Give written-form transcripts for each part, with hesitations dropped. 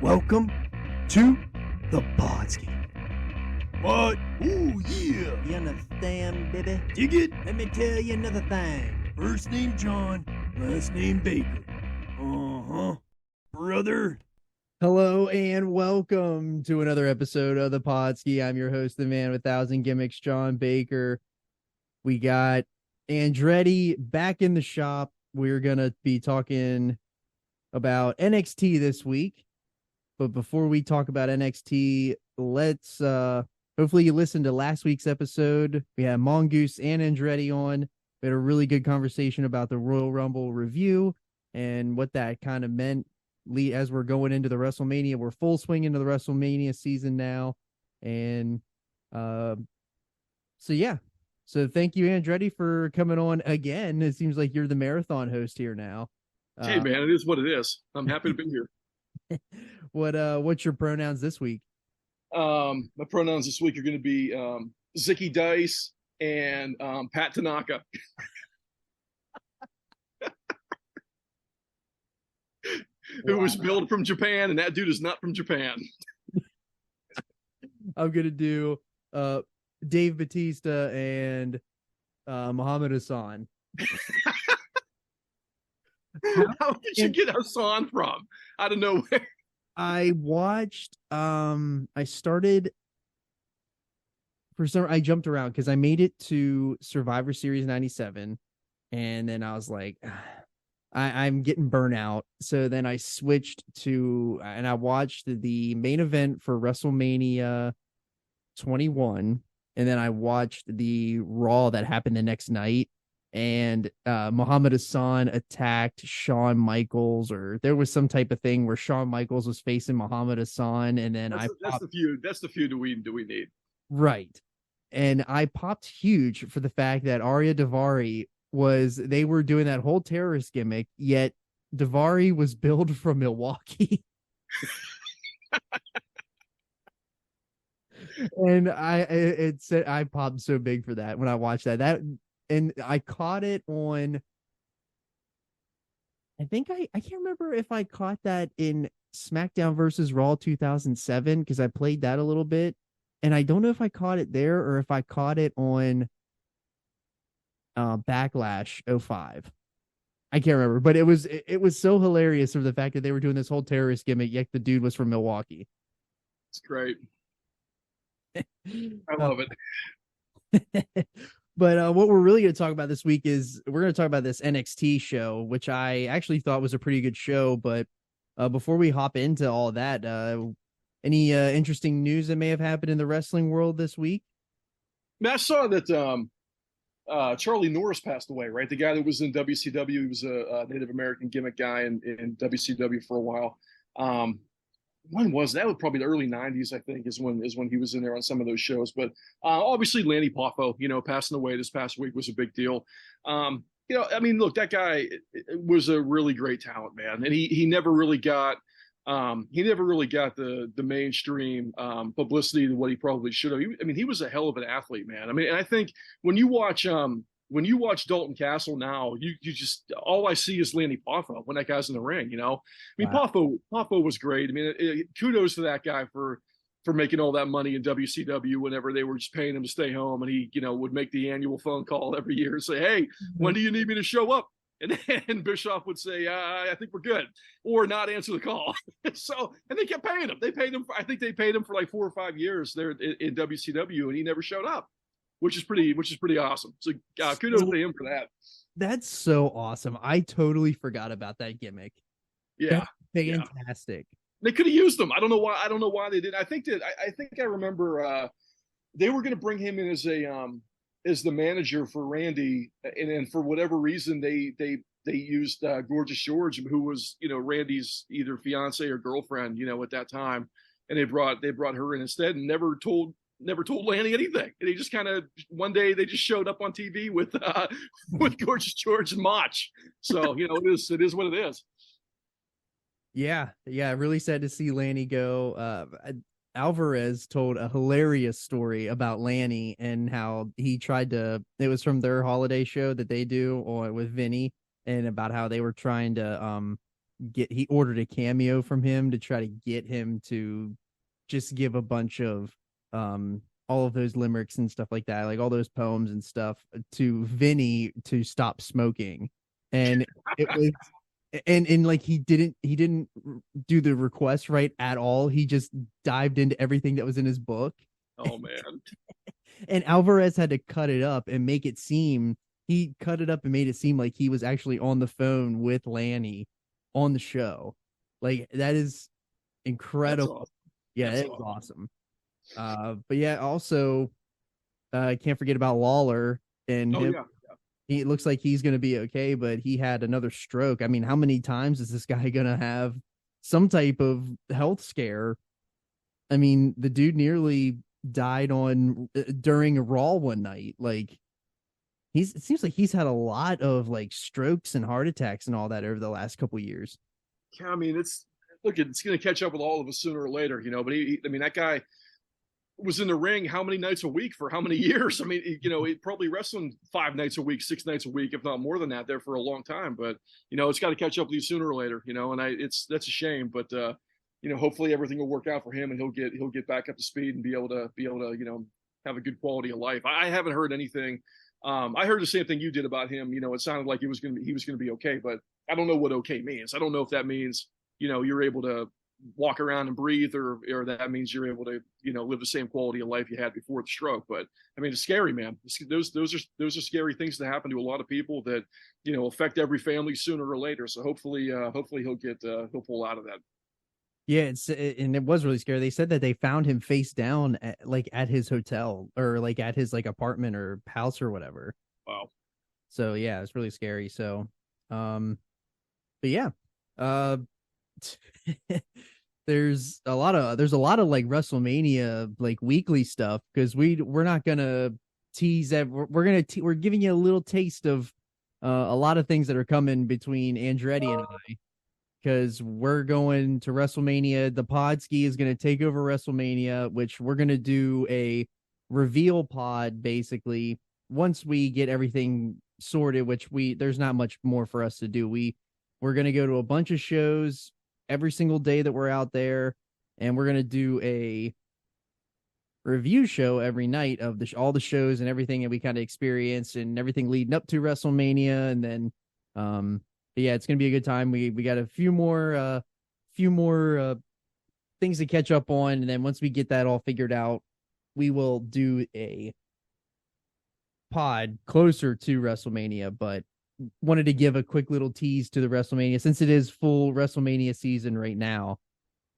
Welcome to the Podski. What? Ooh, yeah. You understand, baby? Dig it? Let me tell you another thing. First name John, last name Baker. Brother. Hello and welcome to another episode of the Podski. I'm your host, the man with 1,000 gimmicks, John Baker. We got Andretti back in the shop. We're going to be talking about NXT this week. But before we talk about NXT, let's hopefully you listened to last week's episode. We had Mongoose and Andretti on. We had a really good conversation about the Royal Rumble review and what that kind of meant as we're going into the WrestleMania. We're full swing into the WrestleMania season now. And so thank you, Andretti, for coming on again. It seems like you're the marathon host here now. Hey, man, it is what it is. I'm happy to be here. What's your pronouns this week? My pronouns this week are going to be Zicky Dice and Pat Tanaka. Who was billed from Japan, and that dude is not from Japan. I'm gonna do Dave Batista and Muhammad Hassan. How did you get Hassan from? I don't know where. I watched. I started. I jumped around because I made it to Survivor Series 97, and then I was like, I'm getting burnout. So then I switched to, and I watched the main event for WrestleMania 21, and then I watched the Raw that happened the next night. And Muhammad Hassan attacked Shawn Michaels, or there was some type of thing where Shawn Michaels was facing Muhammad Hassan, and then that's the feud. That's the feud we need. Right. And I popped huge for the fact that Arya Daivari they were doing that whole terrorist gimmick, yet Daivari was billed from Milwaukee. And I popped so big for that when I watched that. And I caught it on, I think I can't remember if I caught that in SmackDown versus Raw 2007, because I played that a little bit. And I don't know if I caught it there or if I caught it on Backlash 05. I can't remember, but it was so hilarious for the fact that they were doing this whole terrorist gimmick, yet the dude was from Milwaukee. It's great. I love it. But what we're really going to talk about this week is we're going to talk about this NXT show, which I actually thought was a pretty good show. But before we hop into all that, any interesting news that may have happened in the wrestling world this week? I saw that Charlie Norris passed away, right? The guy that was in WCW. He was a Native American gimmick guy in WCW for a while. When was that? Was probably the early 90s, I think, is when he was in there on some of those shows. But obviously Lanny Poffo, passing away this past week was a big deal. Look, that guy was a really great talent, man, and he never really got the mainstream publicity to what he probably should have. He was a hell of an athlete, man. And I think when you watch Dalton Castle now, you just, all I see is Lanny Poffo when that guy's in the ring, Wow. Poffo was great. Kudos to that guy for making all that money in WCW whenever they were just paying him to stay home, and he, would make the annual phone call every year and say, "Hey, when do you need me to show up?" And Bischoff would say, "I think we're good," or not answer the call. And they kept paying him. I think they paid him for like 4 or 5 years there in WCW, and he never showed up. Which is pretty awesome. So kudos to him for that. That's so awesome. I totally forgot about that gimmick. Yeah, that's fantastic. Yeah. They could have used him. I don't know why they didn't. I think I remember they were going to bring him in as the manager for Randy, and then for whatever reason they used Gorgeous George, who was Randy's either fiance or girlfriend at that time, and they brought her in instead and never told Lanny anything. And he just kind of one day they just showed up on TV with Gorgeous George and Mach. So it is what it is. Yeah, really sad to see Lanny go. Alvarez told a hilarious story about Lanny and how he tried to. It was from their holiday show that they do with Vinny, and about how they were trying to he ordered a cameo from him to try to get him to just give a bunch of all of those limericks and stuff like that, like all those poems and stuff to Vinny to stop smoking. And it was and like he didn't do the request right at all. He just dived into everything that was in his book. Oh man. And Alvarez had to cut it up and make it seem he cut it up and made it seem like he was actually on the phone with Lanny on the show. Like that is incredible. Awesome. Yeah, it was awesome. But yeah, also can't forget about Lawler and him. Yeah. He looks like he's gonna be okay, but he had another stroke. I mean, how many times is this guy gonna have some type of health scare? I mean, the dude nearly died during a Raw one night. Like it seems like he's had a lot of like strokes and heart attacks and all that over the last couple of years. Yeah, I mean, it's going to catch up with all of us sooner or later, you know. But I mean, that guy was in the ring how many nights a week for how many years? I mean, you know, he probably wrestling 5 nights a week, 6 nights a week, if not more than that, there for a long time. But you know, it's got to catch up with you sooner or later, you know. And that's a shame, but you know, hopefully everything will work out for him and he'll get back up to speed and be able to you know, have a good quality of life. I haven't heard anything. I heard the same thing you did about him. You know, it sounded like he was going to be okay, but I don't know what okay means. I don't know if that means, you know, you're able to walk around and breathe, or that means you're able to, you know, live the same quality of life you had before the stroke. But I mean, it's scary, man. Those are scary things that happen to a lot of people that, you know, affect every family sooner or later. So hopefully he'll pull out of that. Yeah, and it was really scary. They said that they found him face down at his hotel or like at his like apartment or house or whatever. Wow. So yeah, it's really scary. So, but yeah, there's a lot of like WrestleMania like weekly stuff because we're not gonna tease we're giving you a little taste of a lot of things that are coming between Andretti and I. Because we're going to WrestleMania. The Podski is going to take over WrestleMania, which we're going to do a reveal pod basically once we get everything sorted, which there's not much more for us to do. We're going to go to a bunch of shows every single day that we're out there, and we're going to do a review show every night of all the shows and everything that we kind of experienced and everything leading up to WrestleMania. And then, but yeah, it's gonna be a good time. We got a few more things to catch up on, and then once we get that all figured out, we will do a pod closer to WrestleMania. But wanted to give a quick little tease to the WrestleMania since it is full WrestleMania season right now.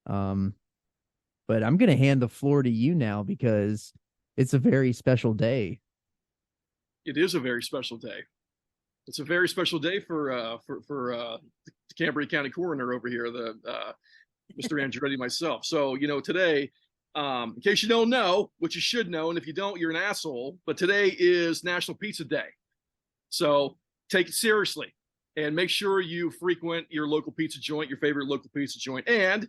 But I'm gonna hand the floor to you now because it's a very special day. It is a very special day. It's a very special day for the Cambria County Coroner over here, the Mr. Andretti, myself. So, you know, today, in case you don't know, which you should know, and if you don't, you're an asshole, but today is National Pizza Day. So take it seriously and make sure you frequent your local pizza joint, your favorite local pizza joint. And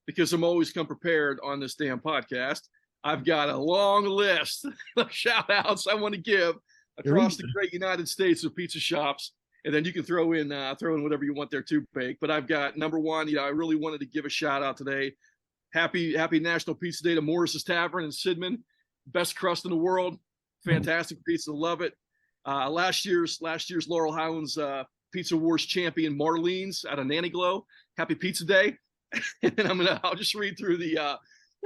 because I'm always come prepared on this damn podcast, I've got a long list of shout outs I want to give across the great United States of pizza shops, and then you can throw in whatever you want there too, Bake. But I've got number one. You know, I really wanted to give a shout out today. Happy National Pizza Day to Morris's Tavern in Sidman, best crust in the world, fantastic pizza, love it. Last year's Laurel Highlands Pizza Wars champion Marlene's out of Nanny Glow. Happy Pizza Day, and I'll just read through the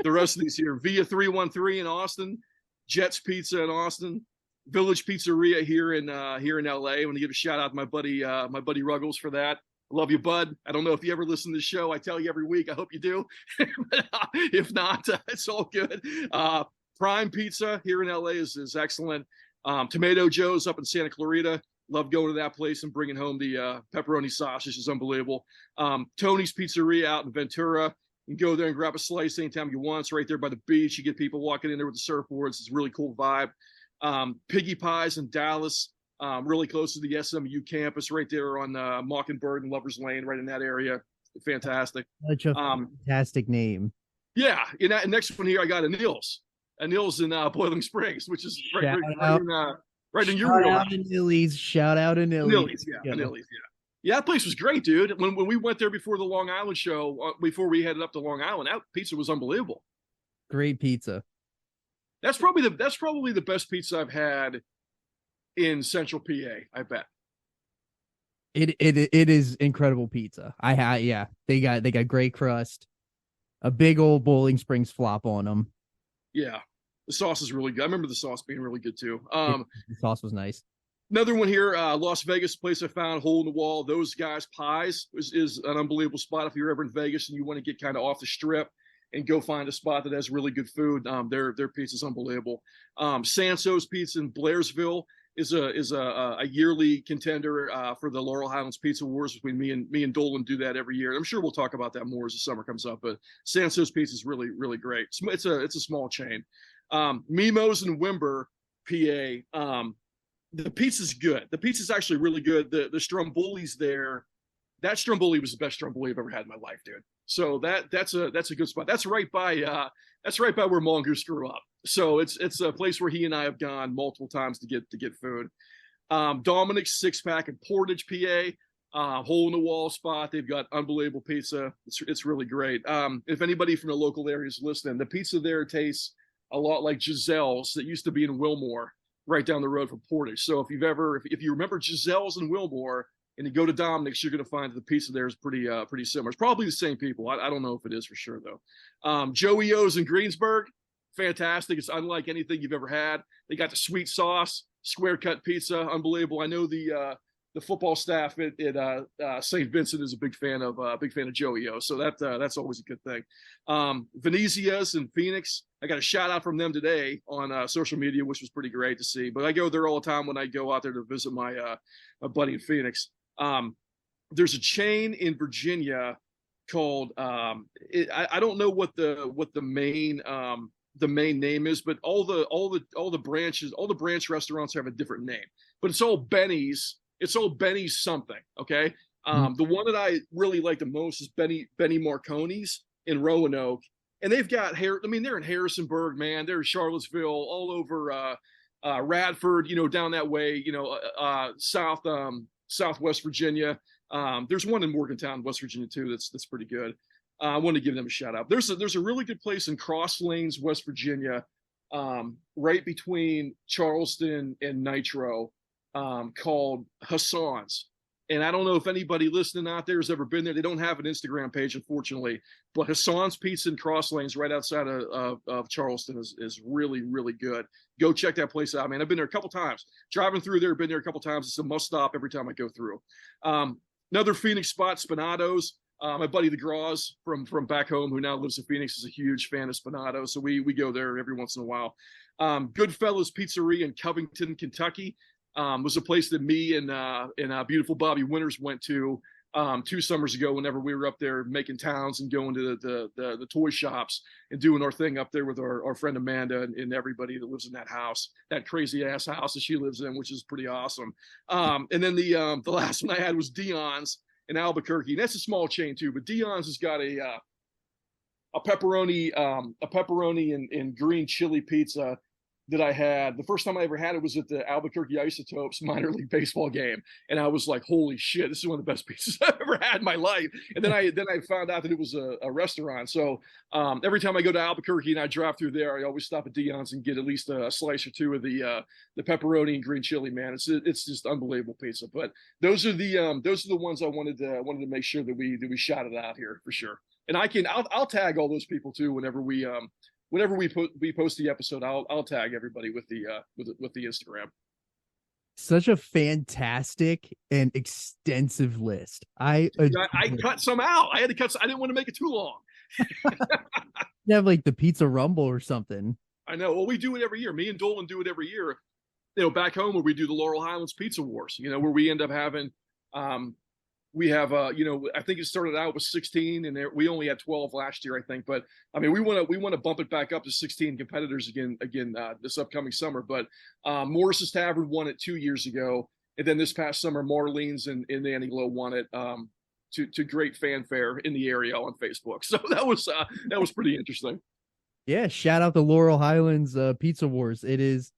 rest of these here. Via 313 in Austin, Jets Pizza in Austin. Village Pizzeria here in LA. I want to give a shout out to my buddy Ruggles for that. Love you, bud. I don't know if you ever listen to the show. I tell you every week. I hope you do. But, if not, it's all good. Prime Pizza here in LA is excellent. Tomato Joe's up in Santa Clarita. Love going to that place and bringing home the pepperoni sausage. Is unbelievable. Tony's Pizzeria out in Ventura. You can go there and grab a slice anytime you want. It's right there by the beach. You get people walking in there with the surfboards. It's a really cool vibe. Piggy Pies in Dallas, really close to the SMU campus, right there on Mockingbird and Lovers Lane, right in that area. Fantastic. Such a fantastic name. Yeah. And that next one here, I got Anil's in Boiling Springs, which is right in your Shout out to Nilly's. Anil's, yeah. Yeah, that place was great, dude. When we went there before the Long Island show, before we headed up to Long Island, that pizza was unbelievable. Great pizza. That's probably the best pizza I've had in Central PA. I bet. It is incredible pizza. Yeah. They got great crust, a big old Bowling Springs flop on them. Yeah, the sauce is really good. I remember the sauce being really good too. The sauce was nice. Another one here, Las Vegas place I found, Hole in the Wall. Those guys' pies is an unbelievable spot. If you're ever in Vegas and you want to get kind of off the strip and go find a spot that has really good food, their pizza is unbelievable. Sanso's Pizza in Blairsville is a yearly contender for the Laurel Highlands Pizza Wars between me and Dolan. Do that every year. I'm sure we'll talk about that more as the summer comes up. But Sanso's Pizza is really really great. It's a small chain. Mimo's in Wimber, PA. The pizza's good. The pizza's actually really good. The Stromboli's there. That Stromboli was the best Stromboli I've ever had in my life, dude. So that's a good spot. That's right by where Mongoose grew up. So it's a place where he and I have gone multiple times to get food. Dominic's Six Pack in Portage, PA. Hole in the Wall spot. They've got unbelievable pizza. It's really great. If anybody from the local area is listening, the pizza there tastes a lot like Giselle's that used to be in Wilmore, right down the road from Portage. So if you remember Giselle's in Wilmore and you go to Dominic's, you're going to find that the pizza there is pretty similar. It's probably the same people. I don't know if it is for sure though. Joey O's in Greensburg, fantastic. It's unlike anything you've ever had. They got the sweet sauce, square cut pizza, unbelievable. I know the football staff at St. Vincent is a big fan of Joey O. So that's always a good thing. Venezia's in Phoenix. I got a shout out from them today on social media, which was pretty great to see. But I go there all the time when I go out there to visit my buddy in Phoenix. There's a chain in Virginia called I don't know what the main name is, but all the branch restaurants have a different name. But it's all Benny's. It's all Benny's something. Okay. The one that I really like the most is Benny Marconi's in Roanoke. And they've got they're in Harrisonburg, man. They're in Charlottesville, all over Radford, down that way, Southwest Virginia. There's one in Morgantown, West Virginia too. That's pretty good. I want to give them a shout out. There's a really good place in Cross Lanes, West Virginia, right between Charleston and Nitro, called Hassan's. And I don't know if anybody listening out there has ever been there. They don't have an Instagram page, unfortunately. But Hassan's Pizza in Cross Lanes, right outside of Charleston, is really, really good. Go check that place out, man. I've been there a couple times. Driving through there, been there a couple times. It's a must stop every time I go through. Another Phoenix spot, Spinato's. My buddy the Graws from back home, who now lives in Phoenix, is a huge fan of Spinato. So we go there every once in a while. Goodfellas Pizzeria in Covington, Kentucky. Was a place that me and beautiful Bobby Winters went to 2 summers ago whenever we were up there making towns and going to the toy shops and doing our thing up there with our friend Amanda and everybody that lives in that house, that crazy ass house that she lives in, which is pretty awesome. And then the last one I had was Dion's in Albuquerque. And that's a small chain too, but Dion's has got a pepperoni and green chili pizza that I had. The first time I ever had it was at the Albuquerque Isotopes minor league baseball game. And I was like, holy shit, this is one of the best pizzas I've ever had in my life. And then I found out that it was a restaurant. So every time I go to Albuquerque and I drive through there, I always stop at Dion's and get at least a slice or two of the pepperoni and green chili, man. It's just unbelievable pizza. But those are the ones I wanted to make sure that we shouted out here for sure. And I'll tag all those people too whenever we post the episode. I'll tag everybody with the Instagram. Such a fantastic and extensive list. I cut some out. I didn't want to make it too long. You have like the Pizza Rumble or something. I know. Well, we do it every year. Me and Dolan do it every year. Back home where we do the Laurel Highlands Pizza Wars. Where we end up having. We have, I think it started out with 16, and we only had 12 last year, I think. But I mean, we want to bump it back up to 16 competitors again this upcoming summer. But Morris's Tavern won it 2 years ago, and then this past summer, Marlene's and Annie Glow won it to great fanfare in the area on Facebook. So that was pretty interesting. Yeah, shout out to Laurel Highlands Pizza Wars. It is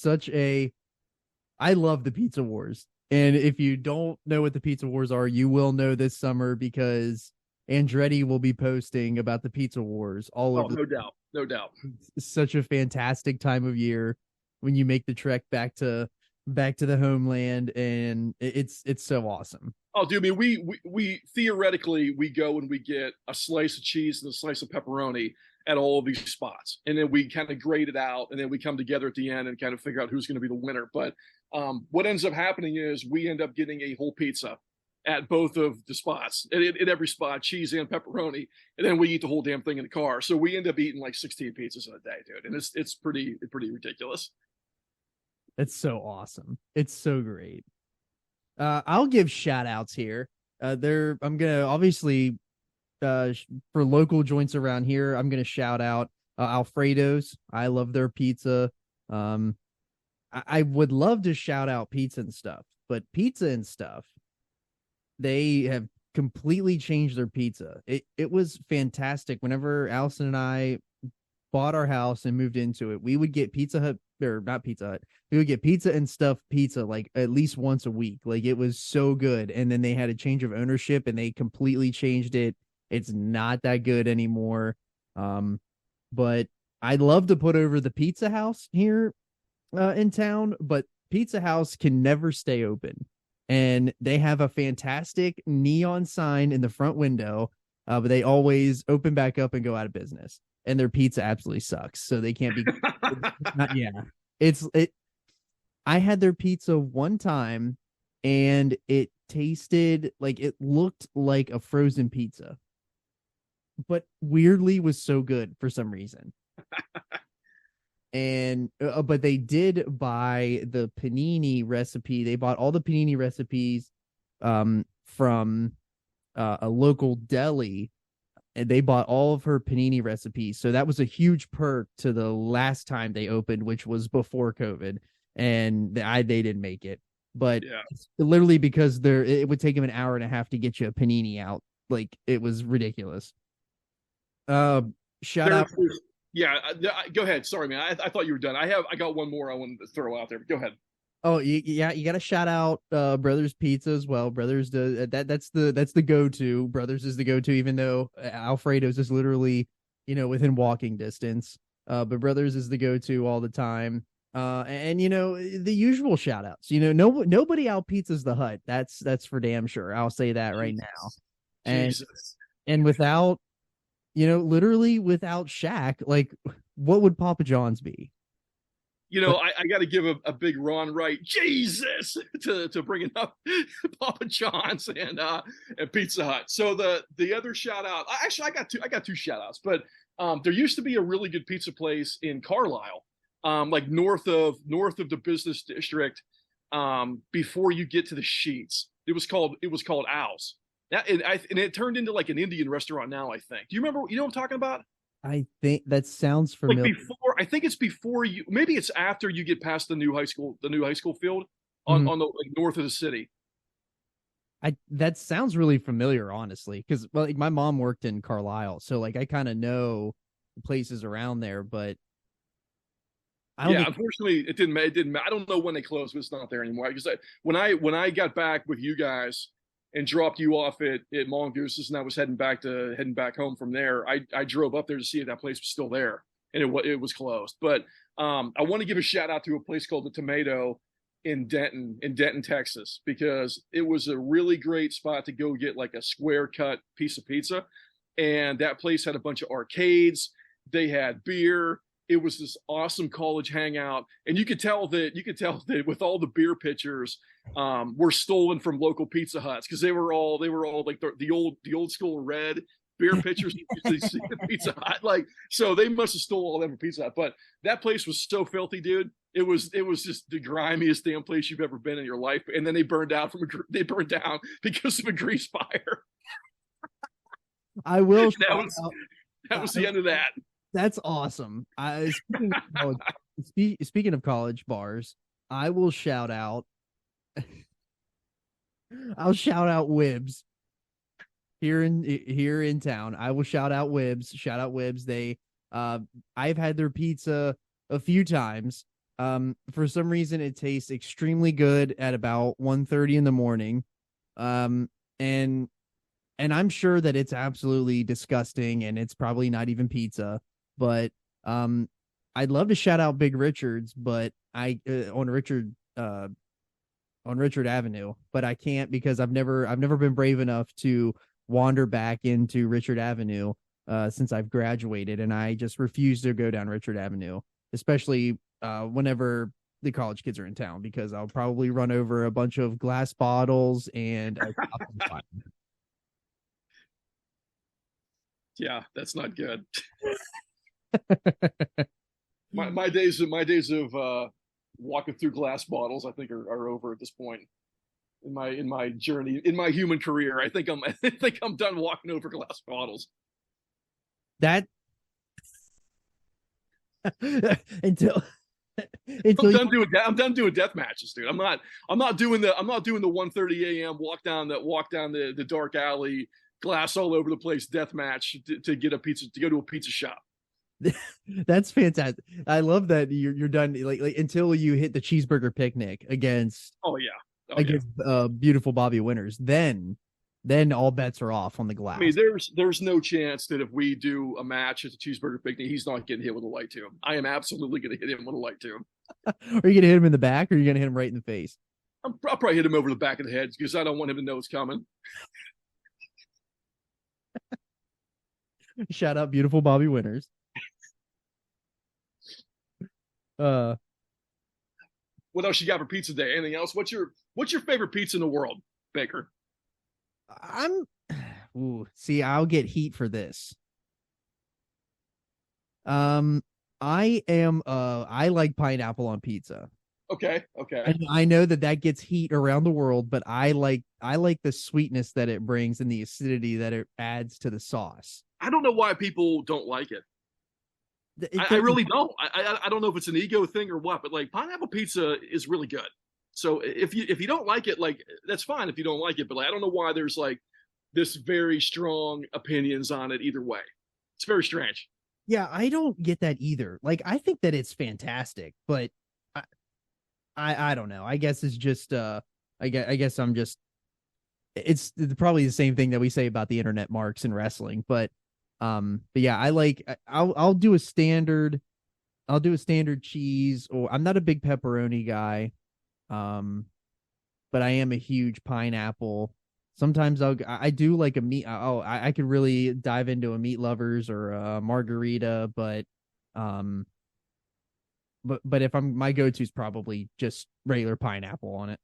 I love the Pizza Wars. And if you don't know what the Pizza Wars are, you will know this summer because Andretti will be posting about the Pizza Wars all Oh, over. no doubt, no doubt. It's such a fantastic time of year when you make the trek back to the homeland, and it's so awesome. Oh, dude, I mean, we theoretically we go and we get a slice of cheese and a slice of pepperoni at all of these spots, and then we kind of grade it out, and then we come together at the end and kind of figure out who's going to be the winner. But what ends up happening is we end up getting a whole pizza at both of the spots, at every spot, cheese and pepperoni, and then we eat the whole damn thing in the car. So we end up eating like 16 pizzas in a day, dude, and it's pretty ridiculous. It's so awesome. It's so great. I'll give shout outs here. I'm gonna obviously for local joints around here, I'm gonna shout out Alfredo's. I love their pizza. I would love to shout out Pizza and Stuff, but Pizza and Stuff, they have completely changed their pizza. It was fantastic. Whenever Allison and I bought our house and moved into it, we would get Pizza Hut, or not Pizza Hut. We would get Pizza and Stuff pizza like at least once a week. Like it was so good. And then they had a change of ownership and they completely changed it. It's not that good anymore. But I'd love to put over the Pizza House here in town, but Pizza House can never stay open. And they have a fantastic neon sign in the front window, but they always open back up and go out of business. And their pizza absolutely sucks, so they can't be. I had their pizza one time, and it tasted like it looked like a frozen pizza, but weirdly was so good for some reason. And but they did buy the panini recipe. They bought all the panini recipes from a local deli, and they bought all of her panini recipes. So that was a huge perk to the last time they opened, which was before COVID, and they didn't make it. But Yeah. literally because it would take them an hour and a half to get you a panini out. Like it was ridiculous. Shout out. Yeah, go ahead. Sorry, man. I thought you were done. I got one more I wanted to throw out there. But go ahead. Oh, yeah, you got to shout out Brothers Pizza as well. Brothers does that's the go-to. Brothers is the go-to, even though Alfredo's is literally, within walking distance. But Brothers is the go-to all the time. And the usual shout outs. Nobody out pizzas the Hut. That's for damn sure. I'll say that right now. And without literally without Shaq, like what would Papa John's be? I got to give a big Ron Wright Jesus to bringing up Papa John's and Pizza Hut. So the other shout out, actually I got two shout outs, but there used to be a really good pizza place in Carlisle, like north of the business district, before you get to the Sheets. It was called Owls. And it turned into like an Indian restaurant now, I think. Do you remember? You know what I'm talking about? I think that sounds familiar. Like I think it's before you. Maybe it's after you get past the new high school field on the like north of the city. That sounds really familiar, honestly, because like my mom worked in Carlisle, so like I kind of know places around there, but unfortunately, it didn't. I don't know when they closed, but it's not there anymore. Because when I got back with you guys and dropped you off at Mongooses, and I was heading back home from there, I drove up there to see if that place was still there, and it was closed. But I want to give a shout out to a place called the Tomato in Denton, Texas, because it was a really great spot to go get like a square cut piece of pizza. And that place had a bunch of arcades. They had beer. It was this awesome college hangout. And you could tell that with all the beer pitchers were stolen from local Pizza Huts, because they were all like the old school red beer pitchers you see at Pizza Hut. Like, so they must have stole all that from Pizza Hut. But that place was so filthy, dude. It was just the grimiest damn place you've ever been in your life. And then they burned down because of a grease fire. I will. That was the end of that. That's awesome. Speaking of college bars, I will shout out. I'll shout out Wibbs here in town. I will shout out Wibbs. Shout out Wibbs. I've had their pizza a few times. For some reason, it tastes extremely good at about 1:30 in the morning. And I'm sure that it's absolutely disgusting and it's probably not even pizza, but I'd love to shout out Big Richard's, but on Richard Avenue, but I can't because I've never been brave enough to wander back into Richard Avenue since I've graduated, and I just refuse to go down Richard Avenue, especially whenever the college kids are in town, because I'll probably run over a bunch of glass bottles and Yeah, that's not good. my days of walking through glass bottles, I think, are over at this point in my journey, in my human career. I think I'm done walking over glass bottles. That until I'm done doing death matches, dude. I'm not doing the 1:30 a.m. walk down the dark alley, glass all over the place death match to get a pizza, to go to a pizza shop. That's fantastic. I love that you're done like until you hit the cheeseburger picnic against beautiful Bobby Winters. Then all bets are off on the glass. I mean, there's no chance that if we do a match at the cheeseburger picnic, he's not getting hit with a light to him. I am absolutely going to hit him with a light to him. Are you going to hit him in the back, or are you going to hit him right in the face? I'll probably hit him over the back of the head because I don't want him to know it's coming. Shout out beautiful Bobby Winters. What else you got for pizza day? Anything else? What's your favorite pizza in the world, Baker? I'll get heat for this. I like pineapple on pizza. Okay. And I know that gets heat around the world, but I like the sweetness that it brings and the acidity that it adds to the sauce. I don't know why people don't like it. I really don't. I don't know if it's an ego thing or what, but like pineapple pizza is really good. So if you don't like it, like that's fine if you don't like it, but like I don't know why there's like this very strong opinions on it either way. It's very strange. Yeah, I don't get that either. Like I think that it's fantastic, but I don't know. I guess it's just I guess I'm just it's probably the same thing that we say about the internet marks in wrestling, but yeah, I'll do a standard cheese, or I'm not a big pepperoni guy. But I am a huge pineapple. Sometimes I do like a meat. I could really dive into a meat lovers or a margarita, but if my go-to is probably just regular pineapple on it.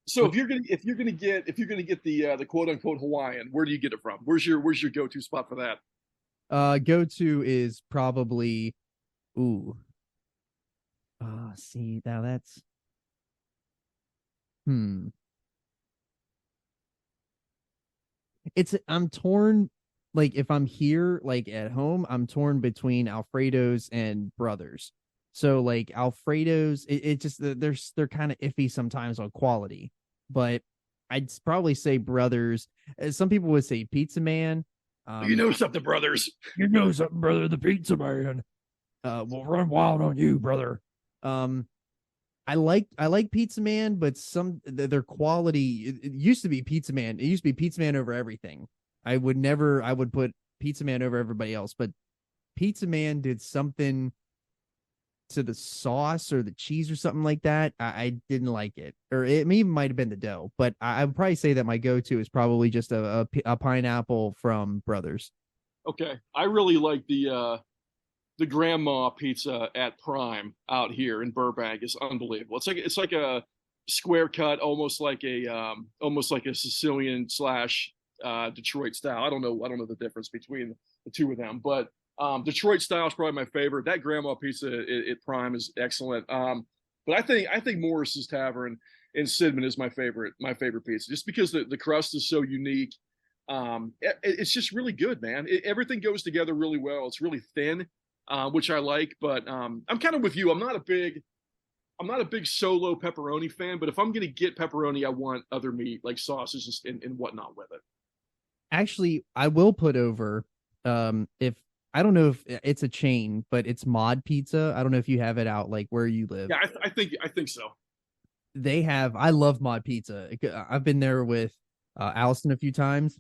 So if you're gonna get the quote unquote Hawaiian, where do you get it from? Where's your go-to spot for that? Go-to is probably see, now that's I'm torn. Like if I'm here, like at home, I'm torn between Alfredo's and Brothers. So like Alfredo's, it just they're kind of iffy sometimes on quality, but I'd probably say Brothers. Some people would say Pizza Man. You know something, Brothers. You know something, brother. The Pizza Man. We'll run wild on you, brother. I like Pizza Man, but their quality, it used to be Pizza Man. It used to be Pizza Man over everything. I would put Pizza Man over everybody else, but Pizza Man did something to the sauce or the cheese or something like that. I didn't like it, or it even might have been the dough, but I would probably say that my go-to is probably just a pineapple from Brothers. Okay. I really like the grandma pizza at Prime out here in Burbank is unbelievable. It's like a square cut, almost like a Sicilian / Detroit style. I don't know the difference between the two of them, but Detroit style is probably my favorite. That grandma pizza at Prime is excellent. But I think Morris's Tavern in Sidman is my favorite pizza, just because the crust is so unique. It's just really good, man. Everything goes together really well. It's really thin. Which I like, but I'm kind of with you. I'm not a big solo pepperoni fan, but if I'm gonna get pepperoni, I want other meat like sausages and whatnot with it. Actually, I will put over if I don't know if it's a chain, but it's Mod Pizza. I don't know if you have it out like where you live. Yeah, I think so. They have. I love Mod Pizza. I've been there with Allison a few times,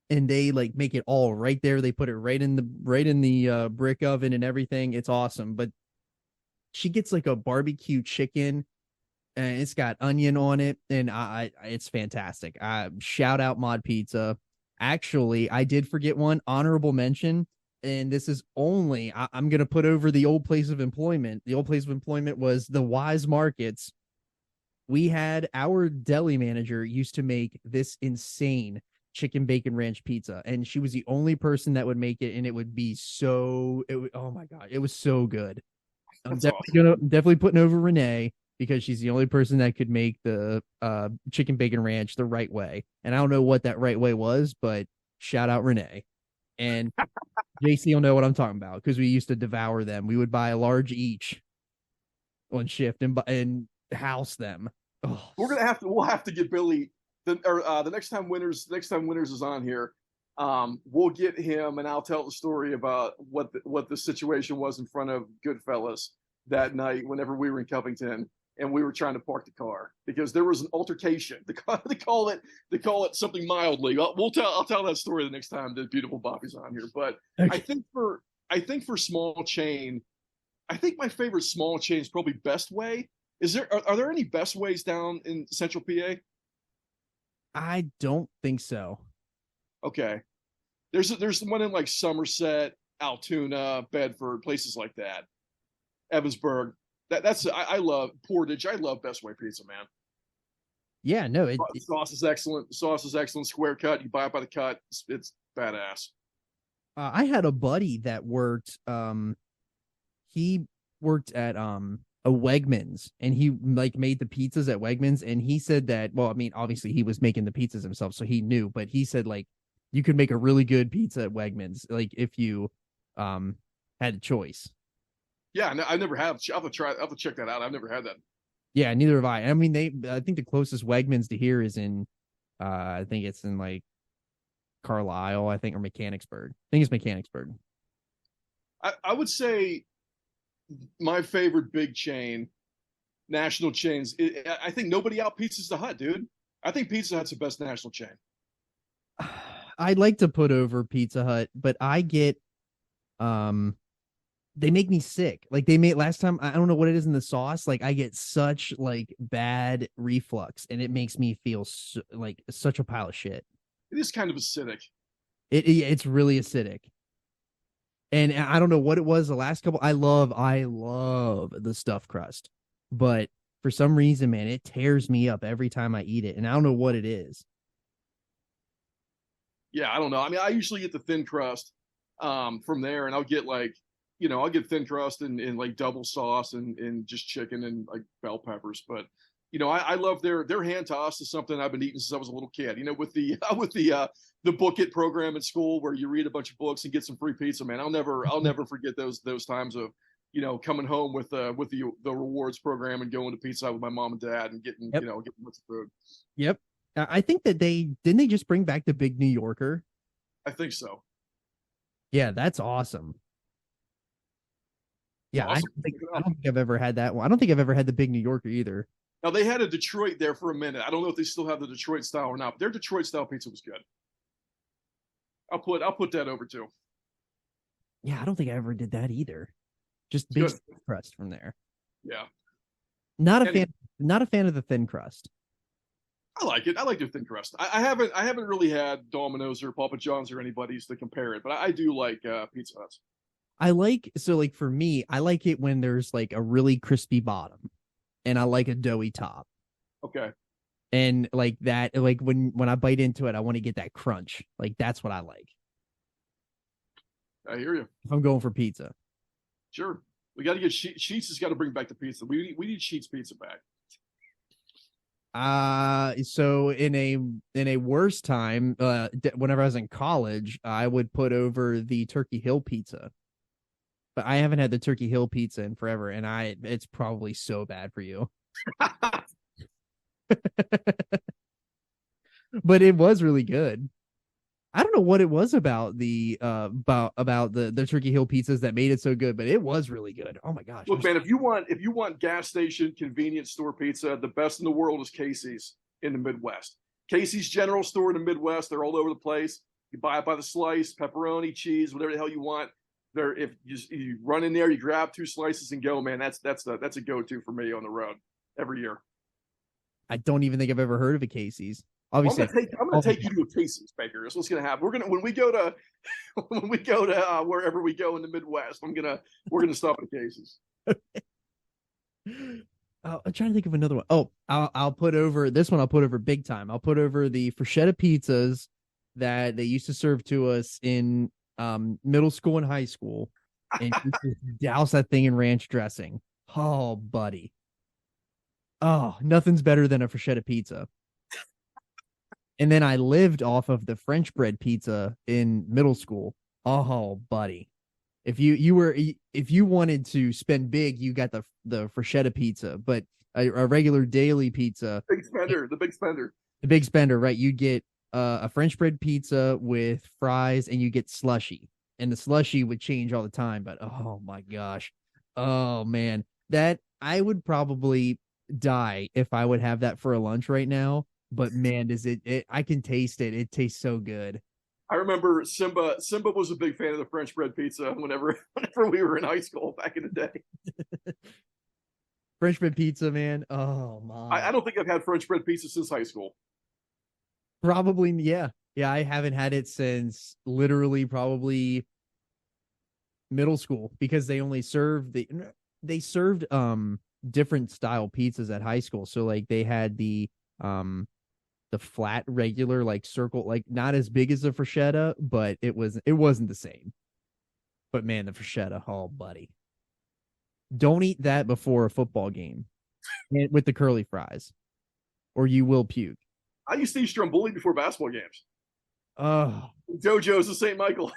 and they like make it all right there. They put it right in the brick oven and everything. It's awesome. But she gets like a barbecue chicken, and it's got onion on it, and it's fantastic. Shout out Mod Pizza. Actually, I did forget one honorable mention, and this is only I'm gonna put over the old place of employment. The old place of employment was the Wise Markets. We had our deli manager used to make this insane chicken bacon ranch pizza, and she was the only person that would make it, and it would be oh my god, it was so good. I'm That's definitely awesome. gonna definitely putting over Renee because she's the only person that could make the chicken bacon ranch the right way. And I don't know what that right way was, but shout out Renee. And JC will know what I'm talking about because we used to devour them. We would buy a large each on shift and house them. Oh, We'll have to get Billy the next time Winners is on here. We'll get him and I'll tell the story about what the situation was in front of Goodfellas that night whenever we were in Covington and we were trying to park the car because there was an altercation. They call it something mildly. I'll tell that story the next time the beautiful Bobby's on here. But okay. I think for small chain, I think my favorite small chain is probably Best Way. Are there any Best Ways down in Central PA? I don't think so. Okay. There's one in like Somerset, Altoona, Bedford, places like that. Evansburg. I love Portage. I love Best Way Pizza, man. Yeah, no, Sauce is excellent. Sauce is excellent. Square cut. You buy it by the cut. It's badass. I had a buddy that worked he worked at a Wegmans, and he like made the pizzas at Wegmans, and he said that, well, I mean, obviously he was making the pizzas himself, so he knew, but he said like you could make a really good pizza at Wegmans, like if you had a choice. Yeah, no, I never have. I'll have to check that out. I've never had that. Yeah, neither have I. I mean, I think the closest Wegmans to here is in I think it's in like Carlisle, I think, or Mechanicsburg. I think it's Mechanicsburg. I would say my favorite big chain, national chains. I think nobody out pizzas the Hut, dude. I think Pizza Hut's the best national chain. I'd like to put over Pizza Hut, but I get they make me sick. Like they made last time, I don't know what it is in the sauce. Like I get such like bad reflux, and it makes me feel like such a pile of shit. It is kind of acidic. It's really acidic. And I don't know what it was the last couple. I love the stuffed crust, but for some reason, man, it tears me up every time I eat it, and I don't know what it is. Yeah, I don't know. I mean, I usually get the thin crust from there, and I'll get like, I'll get thin crust and like double sauce and just chicken and like bell peppers. But I love their hand toss is something I've been eating since I was a little kid. With the with the book it program at school where you read a bunch of books and get some free pizza, man. I'll never forget those times of coming home with the rewards program and going to Pizza Hut with my mom and dad and getting Yep. getting lots of food. Yep. I think that they just bring back the Big New Yorker. I think so. Yeah, that's awesome. Yeah, Awesome. I don't think I've ever had that one. I don't think I've ever had the Big New Yorker either. Now they had a Detroit there for a minute. I don't know if they still have the Detroit style or not, but their Detroit style pizza was good. I'll put that over too. Yeah, I don't think I ever did that either. Just It's big good. crust from there. Yeah. Not a And fan. Not a fan of the thin crust. I like it. I like their thin crust. I haven't really had Domino's or Papa John's or anybody's to compare it, but I do like Pizza Hut's. Like for me, I like it when there's like a really crispy bottom, and I like a doughy top. Okay. And like that, like when I bite into it, I want to get that crunch. Like that's what I like I hear you. if I'm going for pizza. Sure. We got to get Sheets has got to bring back the pizza. We need Sheets pizza back. So in a worse time, whenever I was in college, I would put over the Turkey Hill pizza. But I haven't had the Turkey Hill pizza in forever, and it's probably so bad for you. But it was really good. I don't know what it was about the Turkey Hill pizzas that made it so good, but it was really good. Oh my gosh. Look, man, if you want gas station convenience store pizza, the best in the world is Casey's in the Midwest. Casey's General Store in the Midwest, they're all over the place. You buy it by the slice, pepperoni, cheese, whatever the hell you want. There, if you run in there, you grab 2 slices and go, man. That's a go-to for me on the road every year. I don't even think I've ever heard of a Casey's. Well, Obviously, I'm gonna take you to a Casey's, Baker. That's what's gonna happen. We're gonna when we go to wherever we go in the Midwest, we're gonna stop at Casey's. I'm trying to think of another one. Oh, I'll put over this one. I'll put over big time. I'll put over the Freshetta pizzas that they used to serve to us in middle school and high school, and you just douse that thing in ranch dressing. Oh, buddy. Oh, nothing's better than a Freshetta pizza. And then I lived off of the French bread pizza in middle school. Oh, buddy. If you wanted to spend big, you got the Freshetta pizza, but a regular daily pizza. The big spender. The big spender, right? You get a French bread pizza with fries and you get slushy. And the slushy would change all the time, but oh my gosh. Oh man. That I would probably die if I would have that for a lunch right now. But man, does it I can taste it. It tastes so good. I remember Simba was a big fan of the French bread pizza whenever we were in high school back in the day. French bread pizza, man. Oh my. I don't think I've had French bread pizza since high school. Probably, yeah. Yeah, I haven't had it since literally probably middle school because they served different style pizzas at high school. So like they had the flat regular like circle, like not as big as the Freshetta, but it wasn't the same. But man, the Freshetta, oh buddy. Don't eat that before a football game with the curly fries, or you will puke. I used to eat Stromboli before basketball games. Oh, JoJo's of St. Michael.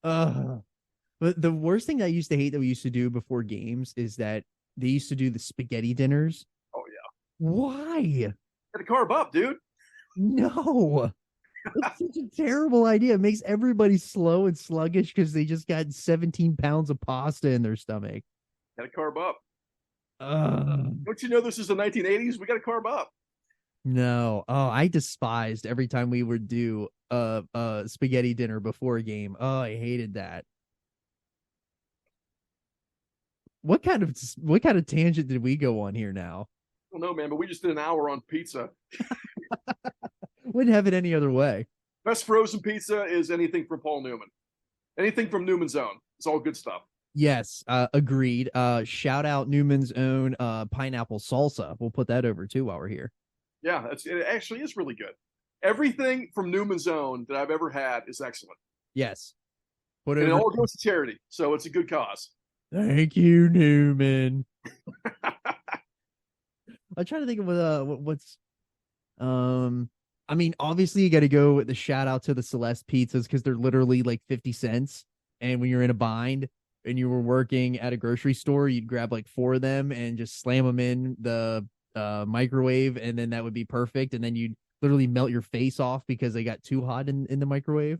But the worst thing I used to hate that we used to do before games is that they used to do the spaghetti dinners. Oh yeah. Why? Got to carb up, dude. No. It's such a terrible idea. It makes everybody slow and sluggish because they just got 17 pounds of pasta in their stomach. Got to carb up. Don't you know this is the 1980s? We got to carb up. No. Oh, I despised every time we would do a spaghetti dinner before a game. Oh, I hated that. What kind of tangent did we go on here now? I don't know, man, but we just did an hour on pizza. Wouldn't have it any other way. Best frozen pizza is anything from Paul Newman. Anything from Newman's Own. It's all good stuff. Yes, agreed. Shout out Newman's Own pineapple salsa. We'll put that over too while we're here. Yeah, it actually is really good. Everything from Newman's Own that I've ever had is excellent. Yes. And it all goes to charity, so it's a good cause. Thank you, Newman. I'm trying to think of what's I mean, obviously you got to go with the shout out to the Celeste pizzas because they're literally like 50 cents. And when you're in a bind and you were working at a grocery store, you'd grab like 4 of them and just slam them in the microwave, and then that would be perfect. And then you'd literally melt your face off because they got too hot in the microwave.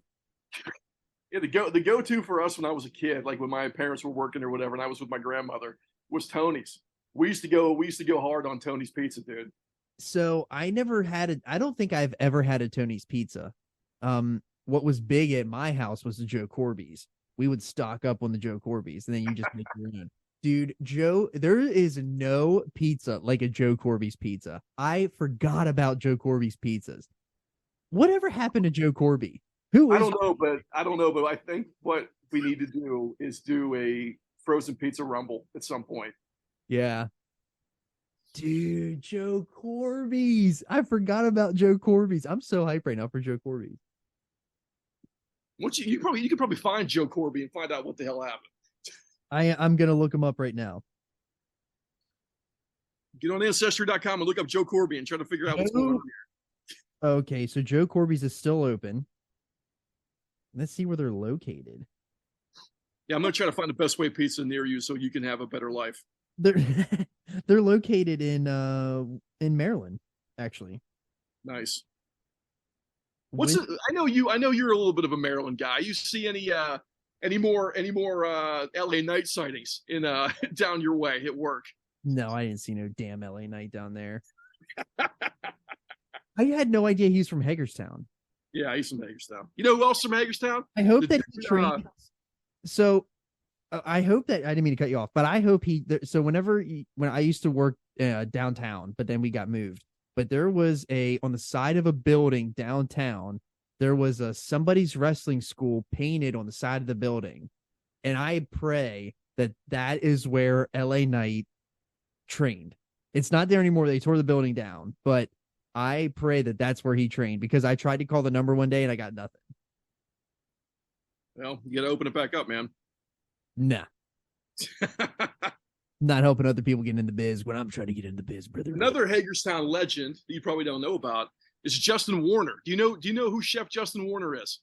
Yeah, the go-to for us when I was a kid, like when my parents were working or whatever, and I was with my grandmother, was Tony's. We used to go hard on Tony's pizza, dude. So I never had I don't think I've ever had a Tony's pizza. What was big at my house was the Joe Corby's. We would stock up on the Joe Corby's, and then you just make your own. Dude, there is no pizza like a Joe Corby's pizza. I forgot about Joe Corby's pizzas. Whatever happened to Joe Corby? I don't know, but I think what we need to do is do a frozen pizza rumble at some point. Yeah. Dude, Joe Corby's. I forgot about Joe Corby's. I'm so hyped right now for Joe Corby's. Once you could probably find Joe Corby and find out what the hell happened. I'm gonna look him up right now. Get on Ancestry.com and look up Joe Corby and try to figure out what's going on here. Okay, so Joe Corby's is still open. Let's see where they're located. Yeah, I'm gonna try to find the best way pizza near you so you can have a better life. They're located in Maryland, actually. Nice. What's it? I know you. I know you're a little bit of a Maryland guy. You see any more LA Knight sightings in down your way at work? No, I didn't see no damn LA Knight down there. I had no idea he's from Hagerstown. Yeah, he's from Hagerstown. You know who else from Hagerstown? I hope that he trains. So I hope that I didn't mean to cut you off, but I hope so when I used to work downtown, but then we got moved. But there was on the side of a building downtown, there was somebody's wrestling school painted on the side of the building. And I pray that is where LA Knight trained. It's not there anymore. They tore the building down, but I pray that that's where he trained, because I tried to call the number one day and I got nothing. Well, you got to open it back up, man. Nah. Not helping other people get in the biz when I'm trying to get in the biz, brother. Another Hagerstown legend that you probably don't know about is Justin Warner. Do you know who Chef Justin Warner is?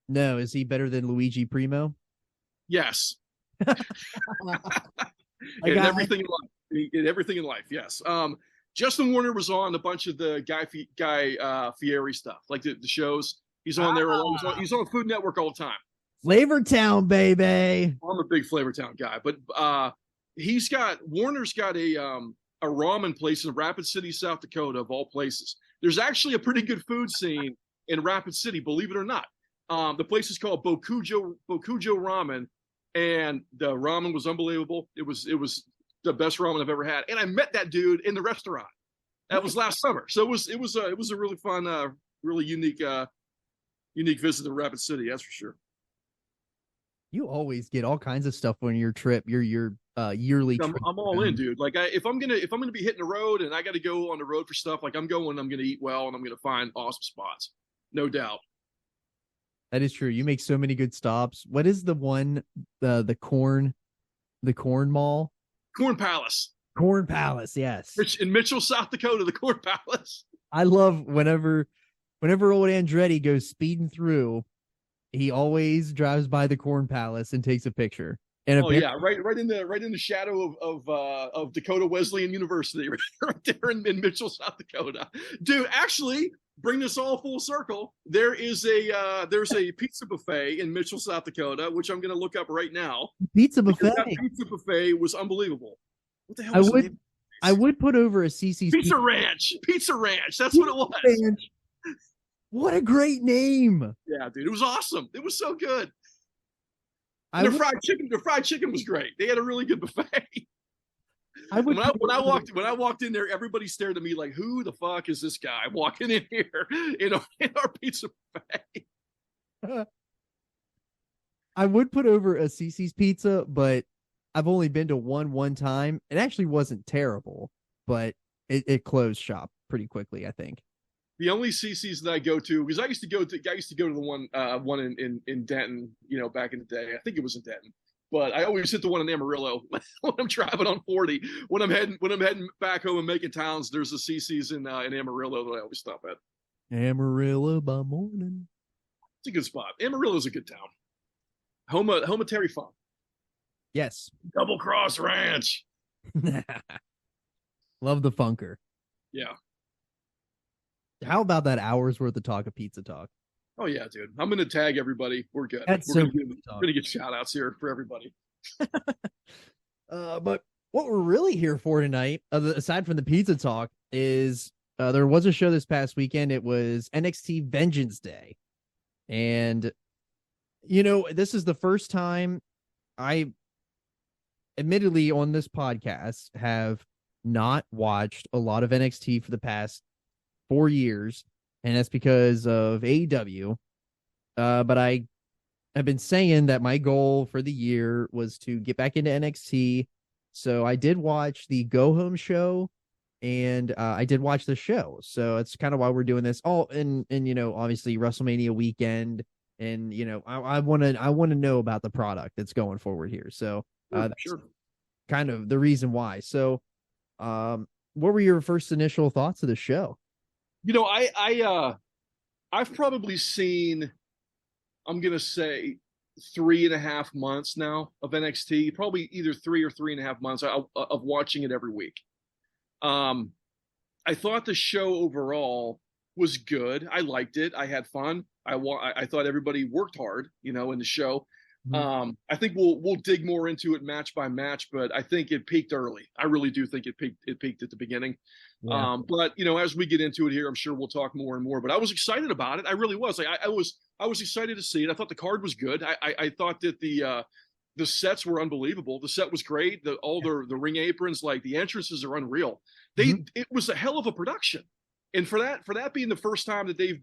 No, is he better than Luigi Primo? Yes. Everything in life, yes. Justin Warner was on a bunch of the Guy Fieri stuff, like the shows. He's on there. He's on Food Network all the time. Flavor Town, baby. I'm a big Flavor Town guy, but Warner's got a ramen place in Rapid City, South Dakota, of all places. There's actually a pretty good food scene in Rapid City, believe it or not. The place is called Bokujo Ramen, and the ramen was unbelievable. It was the best ramen I've ever had, and I met that dude in the restaurant. That was last summer, so it was a really fun, really unique visit to Rapid City. That's for sure. You always get all kinds of stuff on your trip. Your yearly trip. I'm all in, dude. Like if I'm gonna be hitting the road and I got to go on the road for stuff, like I'm gonna eat well and I'm gonna find awesome spots, no doubt. That is true. You make so many good stops. What is the one, the corn mall? Corn Palace. Corn Palace, yes. In Mitchell, South Dakota, the Corn Palace. I love whenever old Andretti goes speeding through, he always drives by the Corn Palace and takes a picture. And right in the shadow of Dakota Wesleyan University, right there in Mitchell, South Dakota. Dude, actually, bring this all full circle. There's a pizza buffet in Mitchell, South Dakota, which I'm going to look up right now. Pizza buffet. That pizza buffet was unbelievable. What the hell was the name? I would put over a CC's Pizza Ranch. Pizza Ranch. That's what it was. Ranch. What a great name. Yeah, dude. It was awesome. It was so good. Their fried chicken was great. They had a really good buffet. When I walked in there, everybody stared at me like, "Who the fuck is this guy walking in here in our pizza buffet?" I would put over a CC's Pizza, but I've only been to one time. It actually wasn't terrible, but it closed shop pretty quickly, I think. The only CC's that I go to, because I used to go to the one in Denton, back in the day. I think it was in Denton, but I always hit the one in Amarillo when I'm driving on 40. When I'm heading back home and making towns, there's a CC's in Amarillo that I always stop at. Amarillo by morning. It's a good spot. Amarillo's a good town. Home of Terry Funk. Yes. Double Cross Ranch. Love the funker. Yeah. How about that hour's worth of talk of pizza talk? Oh yeah, dude. I'm gonna tag everybody. We're good. We're gonna get shout outs here for everybody. But what we're really here for tonight, aside from the pizza talk, is there was a show this past weekend. It was NXT Vengeance Day. And this is the first time I admittedly on this podcast have not watched a lot of NXT for the past 4 years, and that's because of AEW. But I have been saying that my goal for the year was to get back into NXT. So I did watch the Go Home show, and I did watch the show. So that's kind of why we're doing this. And obviously WrestleMania weekend, and I want to know about the product that's going forward here. So that's sure. Kind of the reason why. So what were your first initial thoughts of the show? I've probably seen, I'm going to say 3.5 months now of NXT, probably either 3 or 3.5 months of watching it every week. I thought the show overall was good. I liked it. I had fun. I thought everybody worked hard, in the show. I think we'll dig more into it match by match, but I think it peaked early. I really do think it peaked at the beginning. Yeah. But as we get into it here, I'm sure we'll talk more and more. But I was excited about it. I really was. Like I was excited to see it. I thought the card was good. I thought that the sets were unbelievable. The set was great. All the ring aprons, like the entrances are unreal. It was a hell of a production. And for that being the first time that they've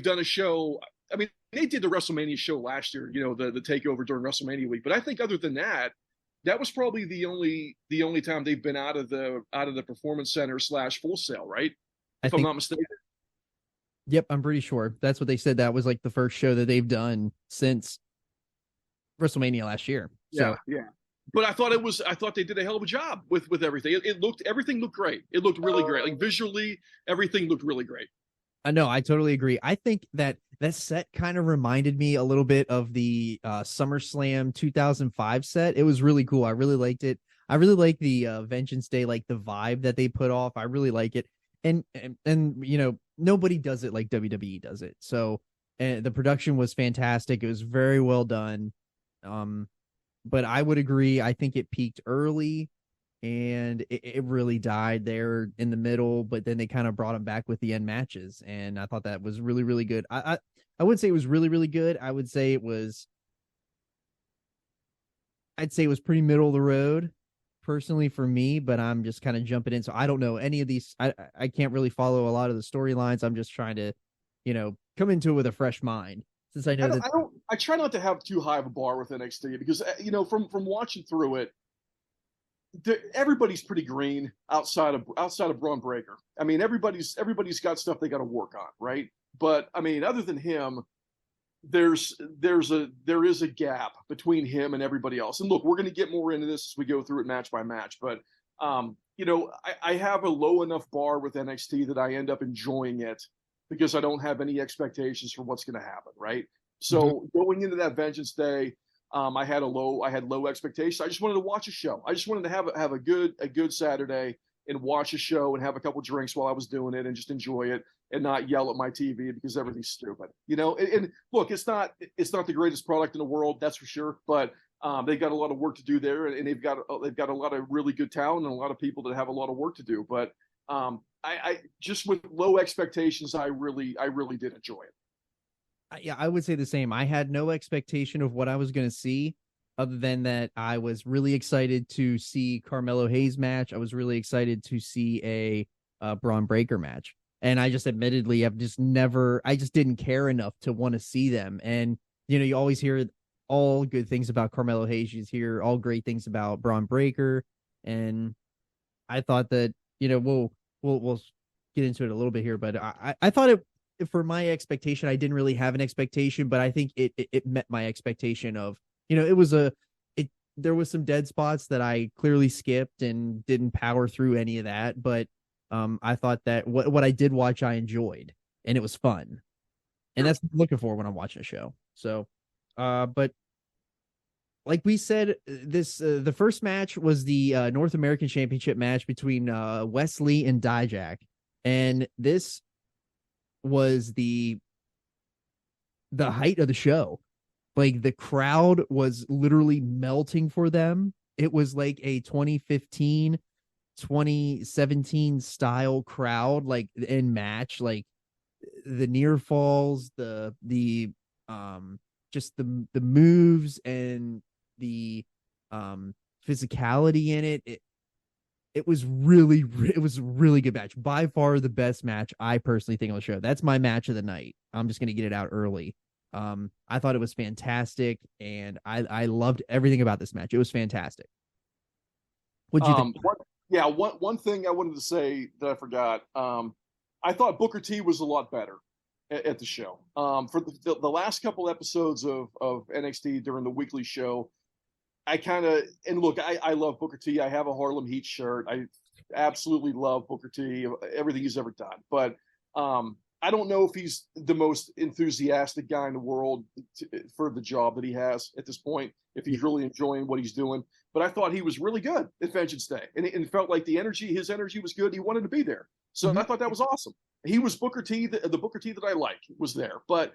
done a show. I mean, they did the WrestleMania show last year, the takeover during WrestleMania week. But I think other than that, that was probably the only time they've been out of the Performance Center / Full Sail, right? If I'm not mistaken. Yep, I'm pretty sure that's what they said. That was like the first show that they've done since WrestleMania last year. So yeah. But I thought they did a hell of a job with everything. Everything looked great. It looked really great. Like visually, everything looked really great. I know, I totally agree. I think that set kind of reminded me a little bit of the SummerSlam 2005 set. It was really cool. I really liked it. I really like the Vengeance Day, like the vibe that they put off. I really like it. And nobody does it like WWE does it. So the production was fantastic. It was very well done. But I would agree. I think it peaked early. And it really died there in the middle, but then they kind of brought him back with the end matches, and I thought that was really, really good. I wouldn't say it was really, really good. I'd say it was pretty middle of the road, personally for me. But I'm just kind of jumping in, so I don't know any of these. I can't really follow a lot of the storylines. I'm just trying to, come into it with a fresh mind, since I know I try not to have too high of a bar with NXT because from watching through it. Everybody's pretty green outside of Braun Breaker. I mean, everybody's got stuff they got to work on, right? But I mean, other than him, there is a gap between him and everybody else. And look, we're going to get more into this as we go through it match by match. But I have a low enough bar with NXT that I end up enjoying it because I don't have any expectations for what's going to happen, right? So going into that Vengeance Day. I had low expectations. I just wanted to watch a show. I just wanted to have a good Saturday and watch a show and have a couple drinks while I was doing it and just enjoy it and not yell at my TV because everything's stupid. And look, it's not the greatest product in the world, that's for sure. But they've got a lot of work to do there, and they've got a lot of really good talent and a lot of people that have a lot of work to do. But I just with low expectations, I really did enjoy it. Yeah, I would say the same. I had no expectation of what I was going to see other than that I was really excited to see Carmelo Hayes match. I was really excited to see a Braun Breaker match. And I just admittedly I just didn't care enough to want to see them. And, you always hear all good things about Carmelo Hayes. You hear all great things about Braun Breaker. And I thought that, we'll get into it a little bit here, but I thought it, for my expectation, I didn't really have an expectation, but I think it met my expectation of, there was some dead spots that I clearly skipped and didn't power through any of that. But I thought that what I did watch, I enjoyed, and it was fun. And that's what I'm looking for when I'm watching a show. So, but like we said, the first match was the North American Championship match between Wesley and Dijak. And this was the height of the show. Like the crowd was literally melting for them. It was like a 2015 2017 style crowd, like in match, like the near falls, the just the moves and the physicality in it. It was a really good match. By far the best match I personally think on the show. That's my match of the night. I'm just going to get it out early. I thought it was fantastic, and I loved everything about this match. It was fantastic. What'd you think? One thing I wanted to say that I forgot. I thought Booker T was a lot better at the show. For the last couple episodes of NXT during the weekly show, I love Booker T. I have a Harlem Heat shirt. I absolutely love Booker T. Everything he's ever done. But I don't know if he's the most enthusiastic guy in the world for the job that he has at this point, if he's really enjoying what he's doing. But I thought he was really good at Vengeance Day, and it felt like his energy was good. He wanted to be there. So I thought that was awesome. He was Booker T, the Booker T that I like was there. But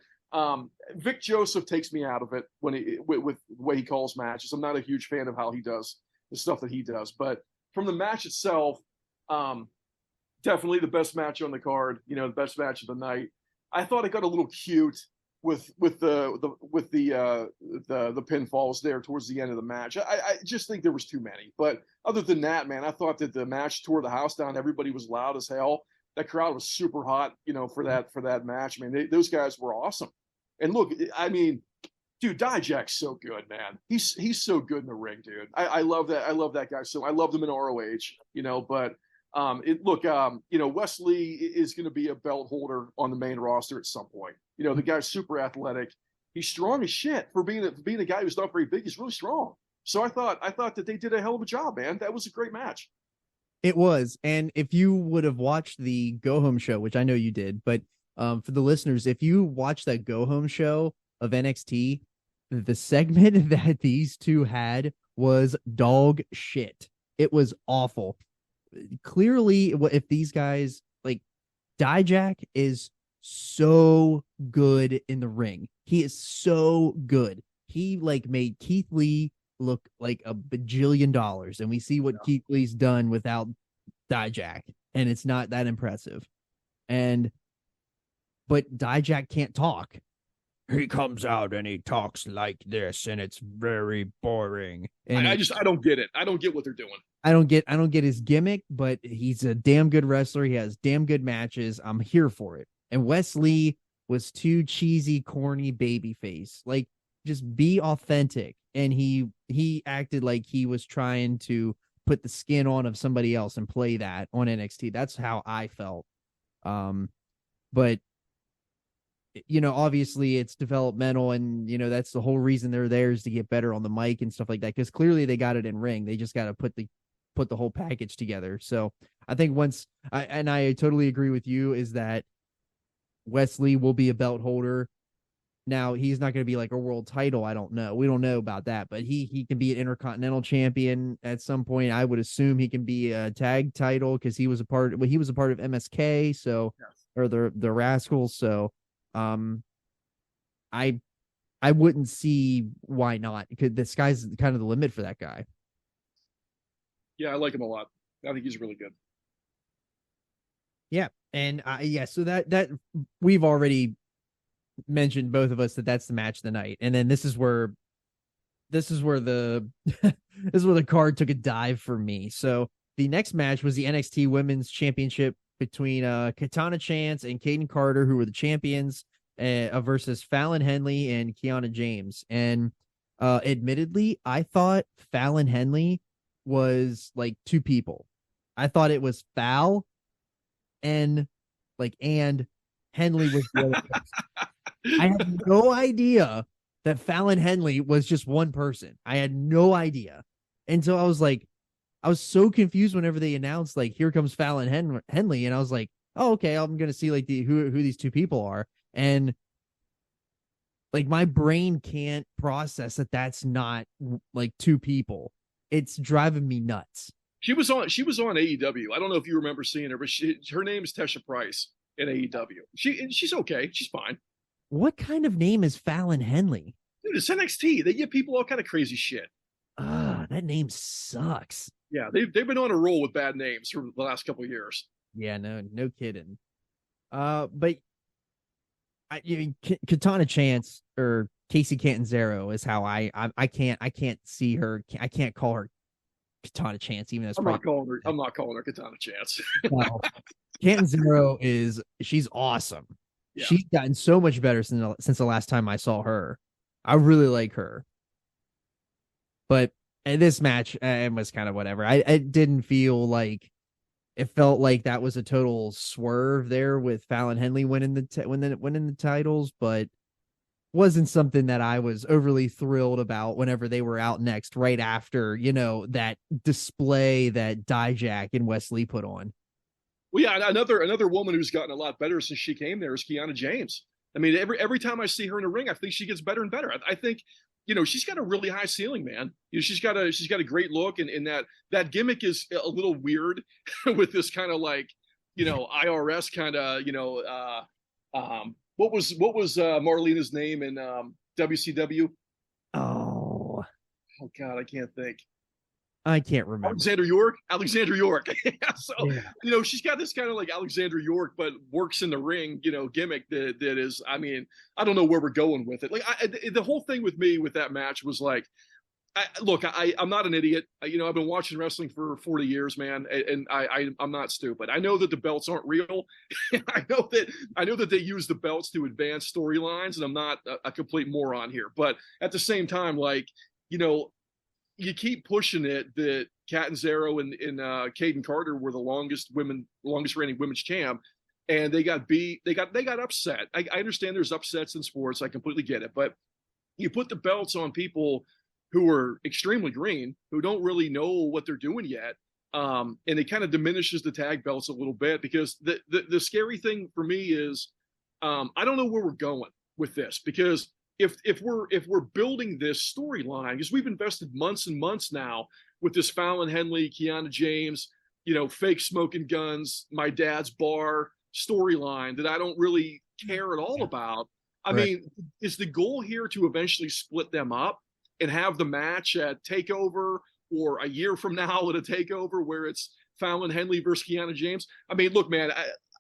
Vic Joseph takes me out of it with the way he calls matches. I'm not a huge fan of how he does the stuff that he does. But from the match itself, definitely the best match on the card. The best match of the night. I thought it got a little cute with the pinfalls there towards the end of the match. I just think there was too many. But other than that, man, I thought that the match tore the house down. Everybody was loud as hell. That crowd was super hot, for that match. I mean, those guys were awesome. And look, I mean, dude, Dijak's so good, man. He's so good in the ring, dude. I love that. I love that guy. So I loved him in ROH, but Wesley is going to be a belt holder on the main roster at some point. The guy's super athletic. He's strong as shit for being a guy who's not very big. He's really strong. So I thought that they did a hell of a job, man. That was a great match. It was. And if you would have watched the Go Home show, which I know you did, but for the listeners, if you watch that Go Home show of NXT, the segment that these two had was dog shit. It was awful. Clearly, if these guys, like, Dijak is so good in the ring. He is so good. He made Keith Lee look like a bajillion dollars, and we see what Keith Lee's done without Dijak, and it's not that impressive. But Dijak can't talk. He comes out and he talks like this, and it's very boring. And I don't get it. I don't get what they're doing. I don't get his gimmick, but he's a damn good wrestler. He has damn good matches. I'm here for it. And Wesley was too cheesy, corny babyface. Like, just be authentic. And he acted like he was trying to put the skin on of somebody else and play that on NXT. That's how I felt. But obviously it's developmental, and that's the whole reason they're there, is to get better on the mic and stuff like that, because clearly they got it in ring. They just got to put the whole package together. So I think I totally agree with you, is that Wesley will be a belt holder. Now, he's not going to be like a world title. I don't know. We don't know about that, but he can be an intercontinental champion at some point. I would assume he can be a tag title, because he was a part of MSK. So, yes. Or the Rascals. So, I wouldn't see why not, because the sky's kind of the limit for that guy. Yeah, I like him a lot. I think he's really good. Yeah. And so that we've already mentioned, both of us, that's the match of the night. And then this is where the card took a dive for me. So the next match was the NXT Women's Championship between Katana Chance and Kaden Carter, who were the champions, versus Fallon Henley and Kiana James. And admittedly, I thought Fallon Henley was like two people. I thought it was Fal and Henley was the other person. I had no idea that Fallon Henley was just one person. I had no idea. And so I was so confused whenever they announced, like, here comes Fallon Henley. And I was like, oh, okay, I'm going to see like who these two people are. And like, my brain can't process that that's not like two people. It's driving me nuts. She was on AEW. I don't know if you remember seeing her, but her name is Tesha Price in AEW. She's okay. She's fine. What kind of name is Fallon Henley? Dude, it's NXT. They give people all kind of crazy shit. That name sucks. Yeah, they've been on a roll with bad names for the last couple of years. Yeah, no kidding. But Katana Chance or Casey Catanzaro is how I can't see her. I can't call her Katana Chance, even though I'm not calling her Katana Chance. Well, Catanzaro she's awesome. Yeah. She's gotten so much better since the last time I saw her. I really like her. But in this match, it was kind of whatever. I didn't feel like it felt like that was a total swerve there with Fallon Henley winning the titles, but wasn't something that I was overly thrilled about whenever they were out next, right after, that display that Dijak and Wesley put on. Well, yeah, another woman who's gotten a lot better since she came there is Kiana James. I mean, every time I see her in the ring, I think she gets better and better. I think, she's got a really high ceiling, man. She's got a great look, and that gimmick is a little weird with this kind of like, IRS kind of, what was Marlena's name in WCW? Oh, Oh God, I can't think. I can't remember. Alexander York. So, Yeah. she's got this kind of like Alexander York, but works in the ring, gimmick that is, I mean, I don't know where we're going with it. Like the whole thing with me with that match was like, I'm not an idiot. I've been watching wrestling for 40 years, man. And I'm not stupid. I know that the belts aren't real. I know that they use the belts to advance storylines, and I'm not a complete moron here. But at the same time, like, you keep pushing it that Catanzaro and Caden Carter were the longest reigning women's champ, and they got beat. They got upset. I understand there's upsets in sports. I completely get it, but you put the belts on people who are extremely green, who don't really know what they're doing yet, and it kind of diminishes the tag belts a little bit, because the scary thing for me is I don't know where we're going with this, because if we're building this storyline, because we've invested months and months now with this Fallon Henley, Kiana James, fake smoking guns, my dad's bar storyline that I don't really care at all about. I mean, is the goal here to eventually split them up and have the match at TakeOver, or a year from now at a TakeOver where it's Fallon Henley versus Kiana James? I mean, look, man,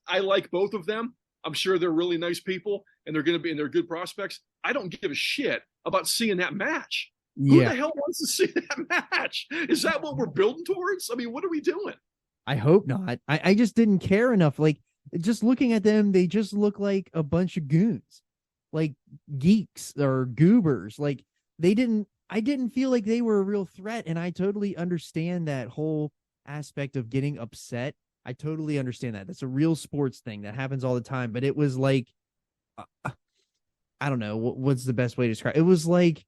I like both of them. I'm sure they're really nice people, and they're good prospects. I don't give a shit about seeing that match. Yeah. Who the hell wants to see that match? Is that what we're building towards? I mean, what are we doing? I hope not. I just didn't care enough. Like, just looking at them, they just look like a bunch of goons, like geeks or goobers. Like, I didn't feel like they were a real threat. And I totally understand that whole aspect of getting upset. I totally understand that. That's a real sports thing that happens all the time. But it was like, I don't know, what's the best way to describe it? It was like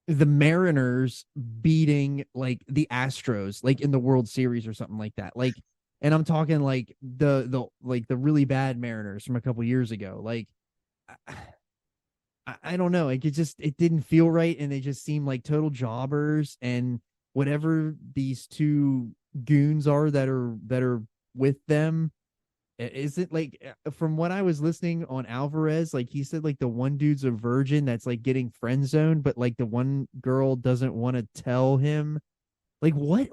the Mariners beating like the Astros, like in the World Series or something like that. Like, and I'm talking like the really bad Mariners from a couple years ago. Like, I don't know. Like, it didn't feel right. And they just seemed like total jobbers, and whatever these two goons are that are with them, is it like, from what I was listening on Alvarez, like he said, like the one dude's a virgin that's like getting friend zoned, but like the one girl doesn't want to tell him. Like, what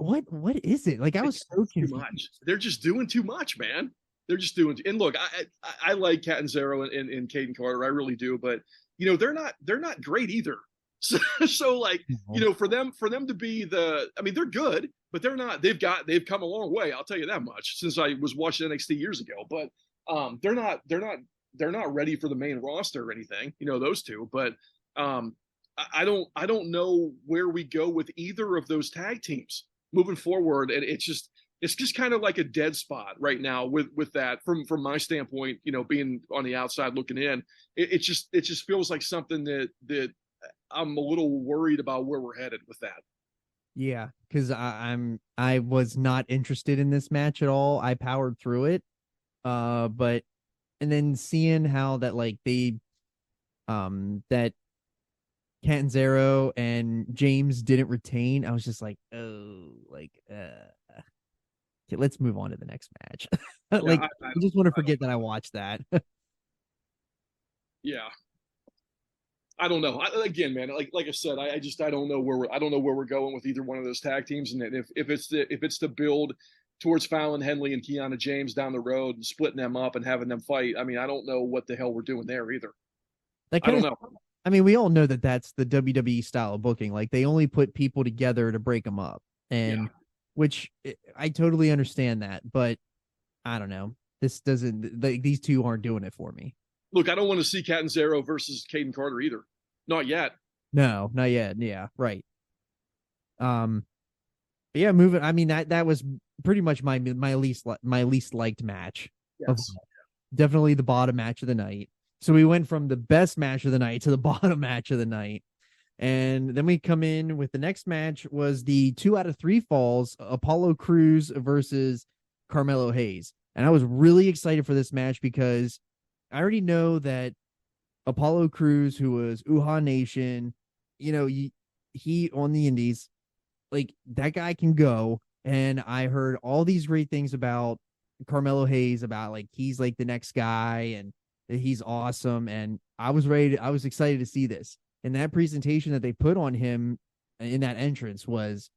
is it? Like, I was so confused. Too much. They're just doing too much, man. They're just doing. And look, I like Catanzaro and Caden Carter, I really do, but they're not great either. So like, for them to be I mean, they're good, but they're not. They've come a long way. I'll tell you that much since I was watching NXT years ago. But they're not ready for the main roster or anything. Those two. But I don't know where we go with either of those tag teams moving forward, and it's just kind of like a dead spot right now with that from my standpoint. Being on the outside looking in, it just feels like something that I'm a little worried about where we're headed with that. Yeah, because I was not interested in this match at all. I powered through it, but and then seeing how that like they, that Catanzaro and James didn't retain, I was just like, oh, like, okay, let's move on to the next match. Like, I just want to forget that I watched that. Yeah. I don't know. Again, man, like I said, I don't know where we're going with either one of those tag teams, and if it's to build towards Fallon Henley and Kiana James down the road and splitting them up and having them fight, I mean, I don't know what the hell we're doing there either. I don't know. I mean, we all know that that's the WWE style of booking. Like, they only put people together to break them up, and which I totally understand that, but I don't know. This doesn't. These two aren't doing it for me. Look, I don't want to see Catanzaro versus Caden Carter either. Not yet. No, not yet. Yeah, right. Yeah, moving. I mean, that was pretty much my least liked match. Yes. Definitely the bottom match of the night. So we went from the best match of the night to the bottom match of the night. And then we come in with the next match was the 2 out of 3 falls, Apollo Crews versus Carmelo Hayes. And I was really excited for this match because I already know that Apollo Crews, who was Uhaa Nation, he on the Indies, like that guy can go. And I heard all these great things about Carmelo Hayes, about like he's like the next guy and he's awesome. And I was excited to see this. And that presentation that they put on him in that entrance was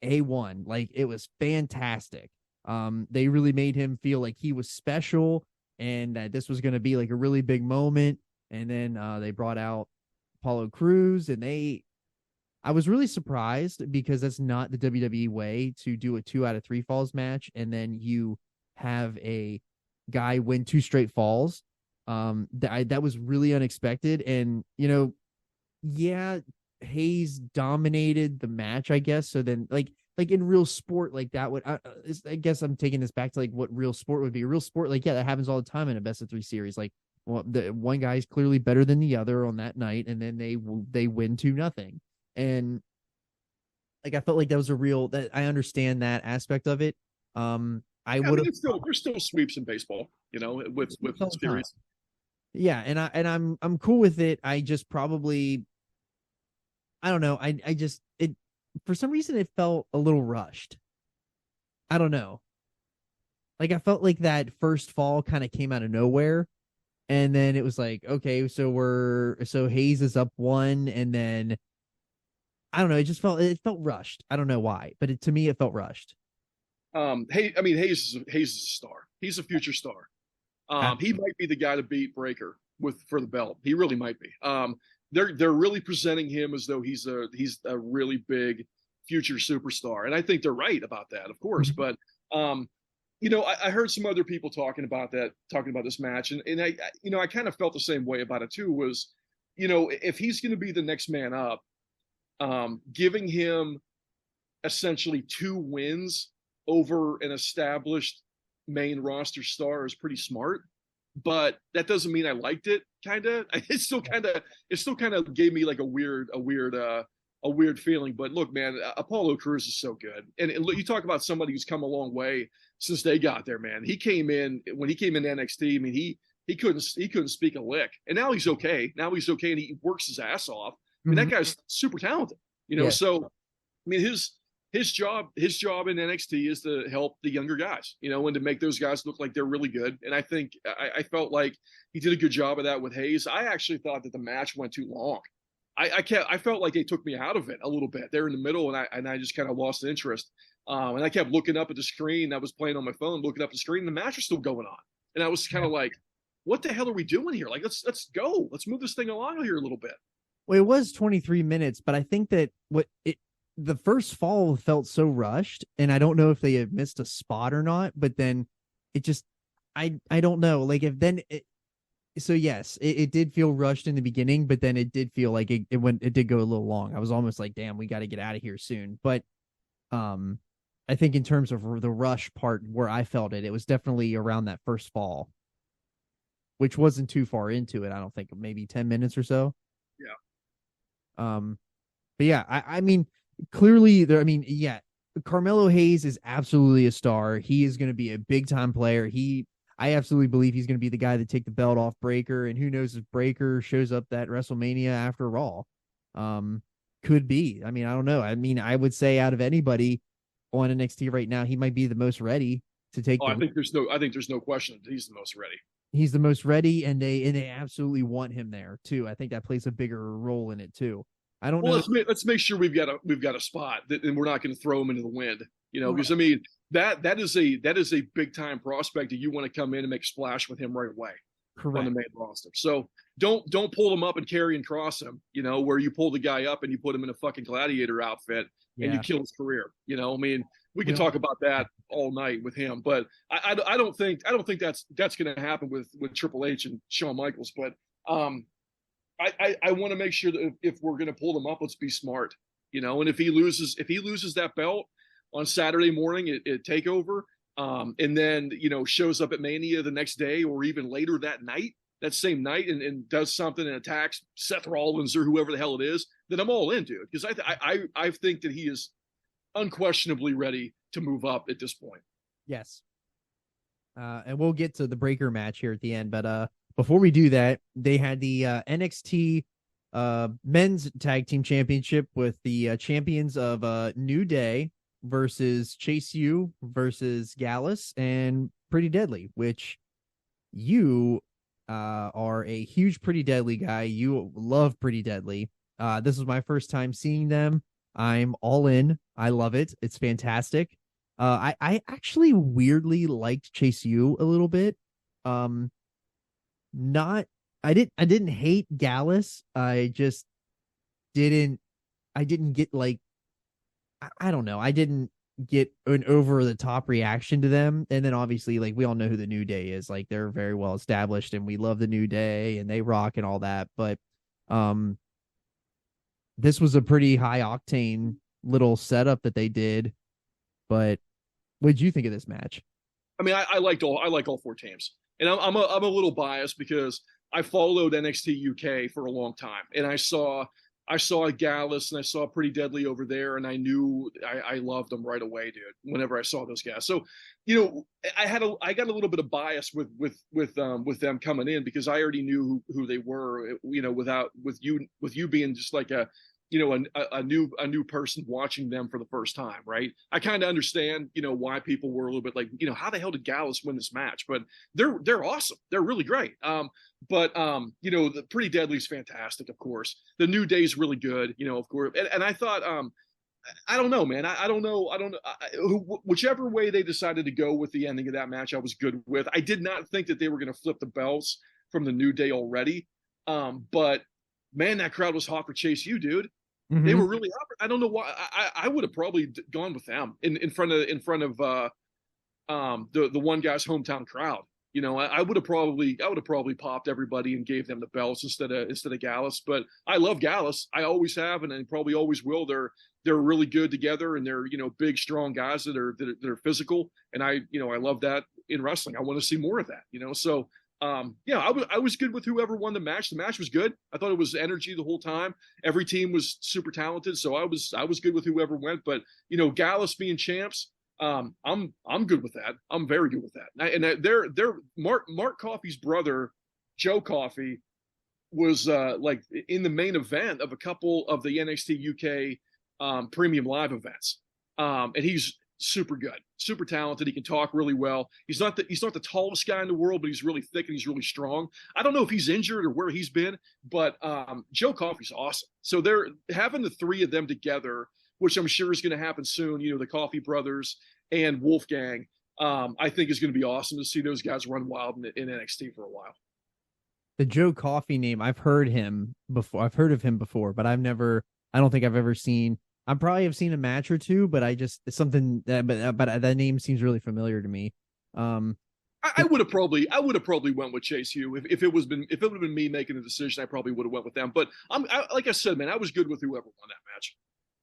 A1. Like it was fantastic. They really made him feel like he was special and that this was going to be like a really big moment. And then they brought out Apollo Crews, and I was really surprised because that's not the WWE way to do a 2 out of 3 falls match. And then you have a guy win 2 straight falls. That was really unexpected. And, yeah, Hayes dominated the match, I guess. So then like in real sport, like that would, I guess I'm taking this back to like what real sport would be. Real sport, like, yeah, that happens all the time in a best of 3 series. Like, well, the one guy is clearly better than the other on that night, and then they win 2-0. And like I felt like that was a real, that I understand that aspect of it. I would have. There's still sweeps in baseball, with series. Yeah, and I'm cool with it. I just probably, I don't know. I just, it, for some reason it felt a little rushed. I don't know. Like I felt like that first fall kind of came out of nowhere. And then it was like, okay, so Hayes is up 1, and then I don't know, it felt rushed. I don't know why, but to me it felt rushed. Hayes is a star. He's a future star. He might be the guy to beat Breaker for the belt. He really might be. They're really presenting him as though he's a really big future superstar, and I think they're right about that, of course. Mm-hmm. But I heard some other people talking about this match, and I kind of felt the same way about it too. Was, if he's going to be the next man up, giving him essentially 2 wins over an established main roster star is pretty smart. But that doesn't mean I liked it. It still kind of gave me like a weird feeling. But look, man, Apollo Crews is so good, and look, you talk about somebody who's come a long way since they got there, man. When he came in NXT, I mean, he couldn't speak a lick, and now he's okay. And he works his ass off. I mean, that guy's super talented, Yeah. So, I mean, his job in NXT is to help the younger guys, and to make those guys look like they're really good. And I think I felt like he did a good job of that with Hayes. I actually thought that the match went too long. I felt like they took me out of it a little bit there in the middle, and I just kind of lost interest. And I kept looking up at the screen. I was playing on my phone, looking up at the screen, and the match was still going on. And I was kind of like, what the hell are we doing here? Like, let's go. Let's move this thing along here a little bit. Well, it was 23 minutes, but I think that the first fall felt so rushed, and I don't know if they had missed a spot or not, but then it just, I don't know. Like so yes, it did feel rushed in the beginning, but then it did feel like it did go a little long. I was almost like, damn, we got to get out of here soon. But I think in terms of the rush part where I felt it was definitely around that first fall, which wasn't too far into it. I don't think, maybe 10 minutes or so. Yeah. But yeah, I mean, clearly yeah, Carmelo Hayes is absolutely a star. He is going to be a big time player. I absolutely believe he's going to be the guy to take the belt off Breaker, and who knows if Breaker shows up at WrestleMania after Raw. Could be. I mean, I don't know. I mean, I would say out of anybody on NXT right now, he might be the most ready to take. I think there's no question that he's the most ready. He's the most ready, and they absolutely want him there too. I think that plays a bigger role in it too. I don't know. Let's make sure we've got a spot and we're not going to throw him into the wind. Because I mean that is a big time prospect that you want to come in and make a splash with him right away. Correct. On the main roster. So don't pull him up and carry and cross him. Where you pull the guy up and you put him in a fucking gladiator outfit and you kill his career. I mean, we can talk about that all night with him, but I don't think that's going to happen with Triple H and Shawn Michaels. But I want to make sure that if we're going to pull them up, let's be smart. And if he loses that belt on Saturday morning at TakeOver, and then shows up at Mania the next day or even later that same night, and does something and attacks Seth Rollins or whoever the hell it is, then I'm all into it, because I think that he is unquestionably ready to move up at this point. Yes, And we'll get to the breaker match here at the end. But before we do that, they had the NXT men's tag team championship with the champions of New Day versus Chase U versus Gallus and Pretty Deadly, which you are a huge Pretty Deadly guy. You love Pretty Deadly. This was my first time seeing them. I'm all in. I love it. It's fantastic. I actually weirdly liked Chase U a little bit. Not I didn't hate Gallus. I just didn't get like I don't know. I didn't get an over the top reaction to them. And then obviously, like, we all know who the New Day is. Like, they're very well established and we love the New Day and they rock and all that. But this was a pretty high octane little setup that they did. But what did you think of this match? I mean, I like all four teams, and I'm a little biased because I followed NXT UK for a long time, and I saw Gallus and I saw Pretty Deadly over there, and I knew I loved them right away, dude. Whenever I saw those guys, so I got a little bit of bias with them coming in because I already knew who they were, with you being just like a new person watching them for the first time, right? I kind of understand, why people were a little bit like, how the hell did Gallus win this match? But they're awesome. They're really great. But the Pretty Deadly's fantastic, of course. The New Day's really good, of course. And I thought, I don't know, man. I don't know. Whichever way they decided to go with the ending of that match, I was good with. I did not think that they were going to flip the belts from the New Day already. But man, that crowd was hot for Chase U, dude. Mm-hmm. They were really hot. I don't know why. I would have probably gone with them in front of the one guy's hometown crowd. I would have probably popped everybody and gave them the belts instead of Gallus. But I love Gallus. I always have, and I probably always will. They're really good together, and they're big, strong guys that are physical. And I love that in wrestling. I want to see more of that. So. I was good with whoever won the match. The match was good. I thought it was energy the whole time. Every team was super talented, so I was good with whoever went. But Gallus being champs, I'm good with that. I'm very good with that. And they're Mark Coffey's brother, Joe Coffey, was like in the main event of a couple of the NXT UK premium live events, and he's super good, super talented. He can talk really well. He's not the tallest guy in the world, but he's really thick and he's really strong. I don't know if he's injured or where he's been, but Joe Coffey's awesome. So they're having the three of them together, which I'm sure is going to happen soon. The Coffey brothers and Wolfgang. I think is going to be awesome to see those guys run wild in NXT for a while. The Joe Coffey name, I've heard him before. I've heard of him before, but I don't think I've ever seen. I probably have seen a match or two, but it's something that, but that name seems really familiar to me. I would have probably went with Chase U if it would have been me making the decision. I probably would have went with them. But like I said, man, I was good with whoever won that match.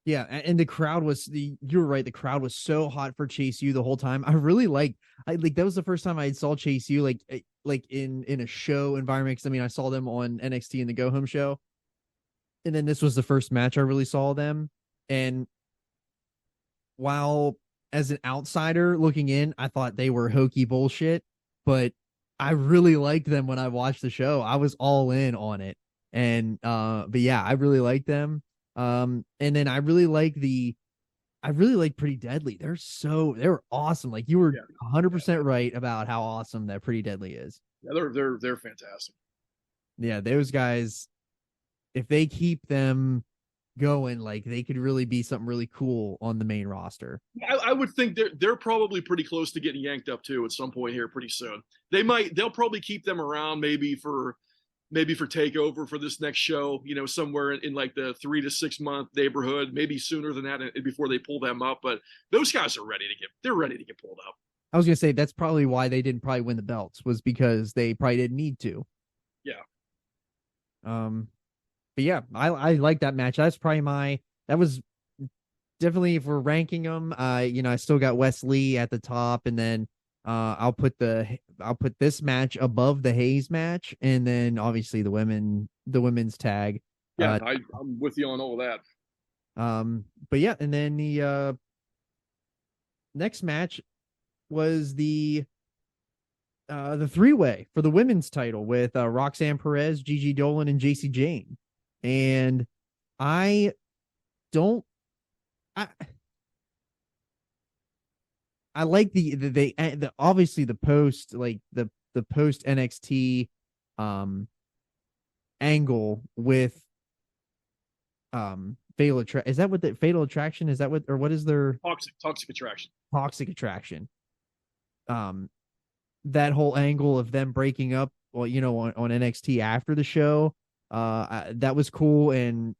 Yeah, and the crowd you're right. The crowd was so hot for Chase U the whole time. I really that was the first time I saw Chase U like in a show environment. Because I mean, I saw them on NXT in the Go Home show, and then this was the first match I really saw them. And while as an outsider looking in, I thought they were hokey bullshit, but I really liked them when I watched the show. I was all in on it. And but yeah, I really liked them. And then I really like Pretty Deadly. They're awesome. Like, you were 100% right about how awesome that Pretty Deadly is. Yeah, they're fantastic. Yeah, those guys, if they keep them going, like, they could really be something really cool on the main roster. I would think they're probably pretty close to getting yanked up too at some point here pretty soon. They'll probably keep them around maybe for TakeOver for this next show, somewhere in like the 3 to 6 month neighborhood, maybe sooner than that before they pull them up. But those guys are ready to get pulled up. I was gonna say that's probably why they didn't probably win the belts, was because they probably didn't need to. Yeah. But yeah, I like that match. That was definitely, if we're ranking them, I still got Wes Lee at the top, and then I'll put this match above the Hayes match, and then obviously the women's tag. Yeah, I'm with you on all of that. But yeah, and then the next match was the the three-way for the women's title with Roxanne Perez, Gigi Dolan, and JC Jane. And I don't I I like the obviously the post, like the post NXT angle with Fatal Attraction. Is that what the Fatal Attraction is? That what, or what is their Toxic Attraction? Toxic Attraction. That whole angle of them breaking up, well, on NXT after the show, that was cool. And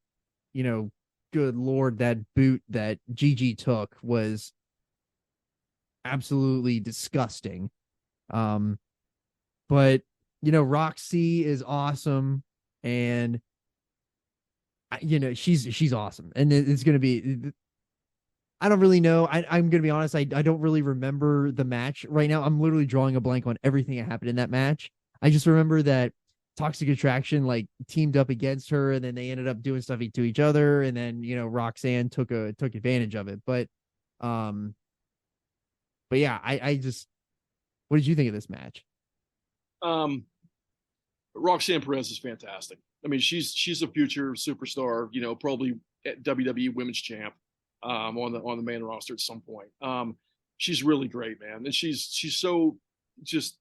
good Lord, that boot that Gigi took was absolutely disgusting. But Roxy is awesome, and she's awesome, and it's gonna be. I don't really know. I'm gonna be honest. I don't really remember the match right now. I'm literally drawing a blank on everything that happened in that match. I just remember that Toxic Attraction like teamed up against her, and then they ended up doing stuff to each other, and then Roxanne took advantage of it. But yeah, I just, what did you think of this match? Roxanne Perez is fantastic. I mean, she's a future superstar. Probably at WWE Women's Champ, on the main roster at some point. She's really great, man, and she's so just,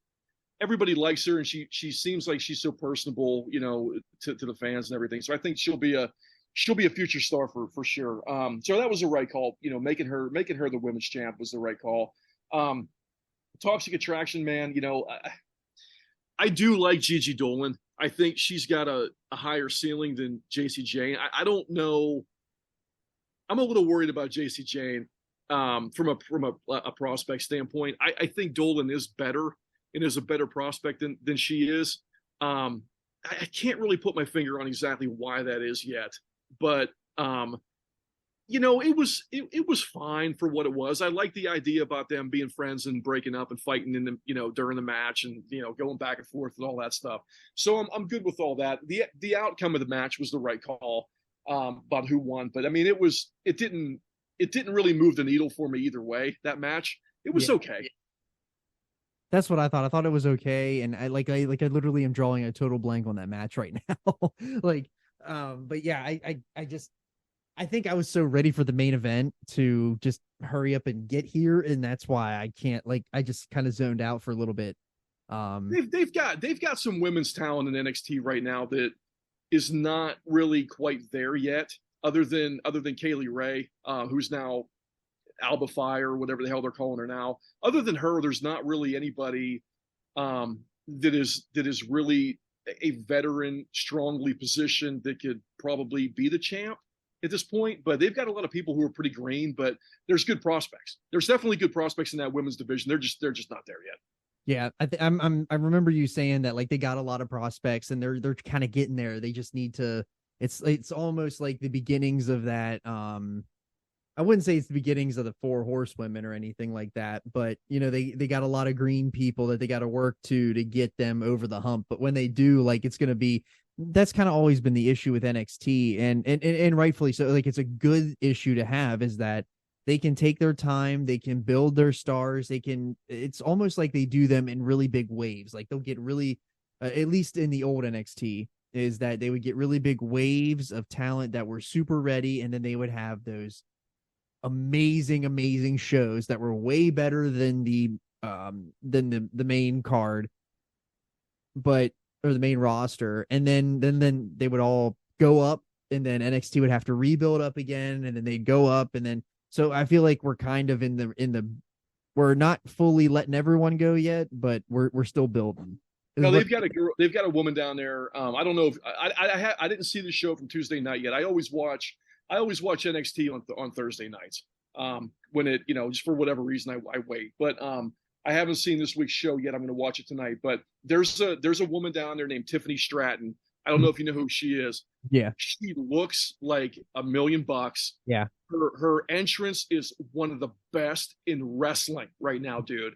everybody likes her, and she seems like she's so personable, to the fans and everything. So I think she'll be a future star for sure. So that was the right call. Making her the women's champ was the right call. Toxic Attraction, man. I do like Gigi Dolan. I think she's got a higher ceiling than JC Jane. I don't know. I'm a little worried about JC Jane from a prospect standpoint. I think Dolan is better and is a better prospect than she is. I can't really put my finger on exactly why that is yet, but it was fine for what it was. I like the idea about them being friends and breaking up and fighting in the during the match, and going back and forth and all that stuff. So I'm good with all that. The outcome of the match was the right call about who won, but I mean it didn't really move the needle for me either way. That match, it was okay. That's what I thought. I thought it was okay, and I literally am drawing a total blank on that match right now. But yeah, I think I was so ready for the main event to just hurry up and get here, and that's why I can't, I just kind of zoned out for a little bit. They've got some women's talent in NXT right now that is not really quite there yet, other than Kaylee Ray, who's now Alba Fire, whatever the hell they're calling her now. Other than her, there's not really anybody that is really a veteran, strongly positioned that could probably be the champ at this point. But they've got a lot of people who are pretty green, but there's good prospects. There's definitely good prospects in that women's division. They're just not there yet. Yeah, I remember you saying that they got a lot of prospects, and they're kind of getting there. They just need to. It's almost like the beginnings of that. I wouldn't say it's the beginnings of the 4 horsewomen or anything like that, but they got a lot of green people that they got to work to get them over the hump. But when they do, it's going to be, that's kind of always been the issue with NXT, and rightfully so. It's a good issue to have, is that they can take their time, they can build their stars, it's almost like they do them in really big waves. They'll get really, at least in the old NXT, is that they would get really big waves of talent that were super ready, and then they would have those amazing shows that were way better than the main card, or the main roster, and then they would all go up, and then NXT would have to rebuild up again, and then they'd go up, and then so I feel like we're kind of in the we're not fully letting everyone go yet, but we're still building. No, they've got a woman down there. I don't know if I didn't see the show from Tuesday night yet. I always watch NXT on Thursday nights. When it, just for whatever reason I wait. But I haven't seen this week's show yet. I'm going to watch it tonight. But there's a woman down there named Tiffany Stratton. I don't know if you know who she is. Yeah. She looks like $1 million. Yeah. Her entrance is one of the best in wrestling right now, dude.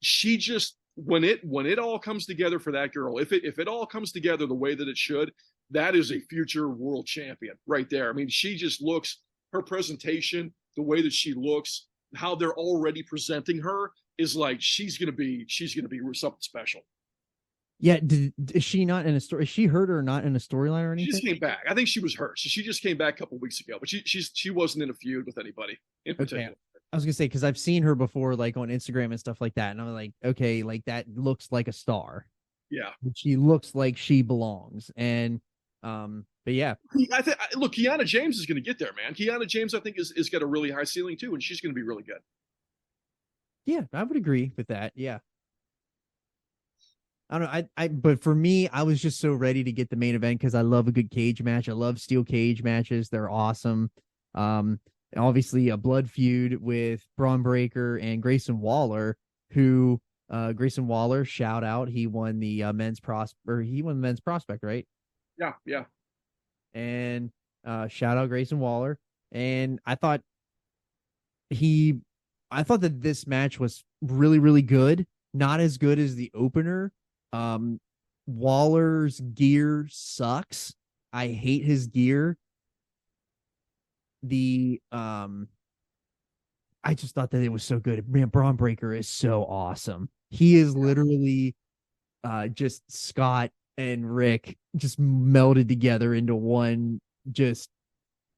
She just, when it all comes together for that girl, if it all comes together the way that it should, that is a future world champion right there. I mean, she just looks, her presentation, the way that she looks, how they're already presenting her, is like she's gonna be something special. Yeah, is she not in a story? Is she hurt or not in a storyline or She anything? just came back. I think she was hurt, so she just came back a couple weeks ago. But she wasn't in a feud with anybody in particular. Okay. I was gonna say because I've seen her before, like on Instagram and stuff like that, and I'm like, okay, like that looks like a star. Yeah, She looks like she belongs, and but yeah, I think look, Kiana James is going to get there, man. Kiana James, I think, is got a really high ceiling too, and she's going to be really good. yeah, I would agree with that. Yeah, I don't know. But for me, I was just so ready to get the main event because I love a good cage match. I love steel cage matches; they're awesome. Obviously a blood feud with Braun Breaker and Grayson Waller, who Grayson Waller, shout out, he won the men's prospect, right? Yeah, yeah. And shout out Grayson Waller. And I thought that this match was really, really good. Not as good as the opener. Waller's gear sucks. I hate his gear. I just thought that it was so good. Man, Braun Breaker is so awesome. He is literally just Scott and Rick just melded together into one just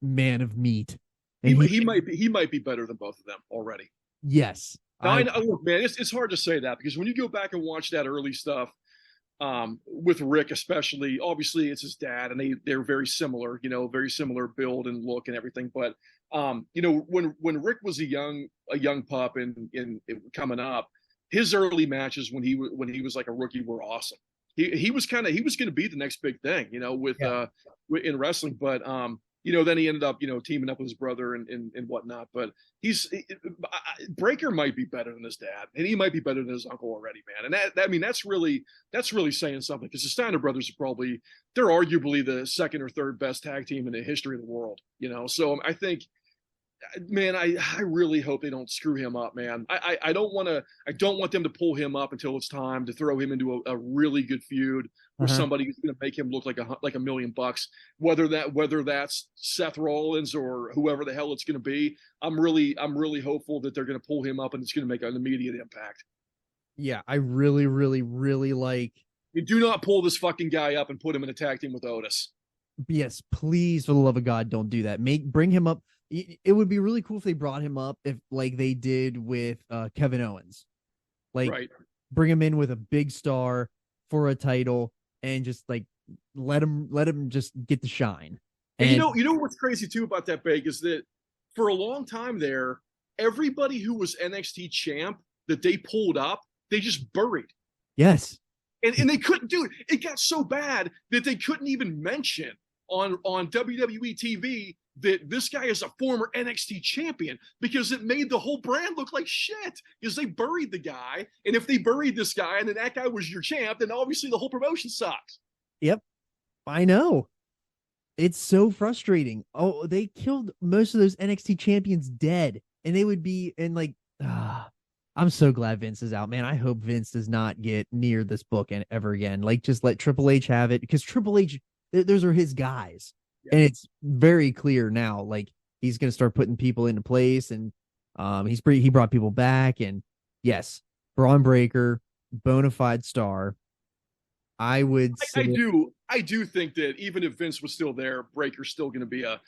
man of meat. And He might be better than both of them already. Yes. Now, I know, look, man, it's hard to say that because when you go back and watch that early stuff, with Rick especially, obviously it's his dad, and they're very similar, very similar build and look and everything. But when Rick was a young pup and coming up, his early matches when he was like a rookie were awesome. He was going to be the next big thing, in wrestling. But then he ended up, teaming up with his brother and whatnot. But Breaker might be better than his dad, and he might be better than his uncle already, man. And that's really saying something, because the Steiner brothers they're arguably the second or third best tag team in the history of the world, So I think, man, I really hope they don't screw him up, man. I don't want them to pull him up until it's time to throw him into a really good feud with somebody who's going to make him look like $1 million, whether that's Seth Rollins or whoever the hell it's going to be. I'm really hopeful that they're going to pull him up and it's going to make an immediate impact. Yeah, I really, really, really like. You do not pull this fucking guy up and put him in a tag team with Otis. Yes, please, for the love of God, don't do that. Bring him up. It would be really cool if they brought him up if like they did with Kevin Owens, like right. Bring him in with a big star for a title and just like let him just get the shine. And you know what's crazy too about that, Bake, is that for a long time there, everybody who was NXT champ that they pulled up, they just buried. Yes. And they couldn't do it. It got so bad that they couldn't even mention on WWE TV that this guy is a former NXT champion, because it made the whole brand look like shit, because they buried the guy. And if they buried this guy and then that guy was your champ, then obviously the whole promotion sucks. Yep. I know. It's so frustrating. Oh, they killed most of those NXT champions dead, and they would be in like, I'm so glad Vince is out, man. I hope Vince does not get near this book and ever again. Like, just let Triple H have it, because Triple H, those are his guys. Yeah. And it's very clear now, like, he's going to start putting people into place, and he brought people back. And yes, Braun Breaker, bona fide star. I do think that even if Vince was still there, Breaker's still going to be a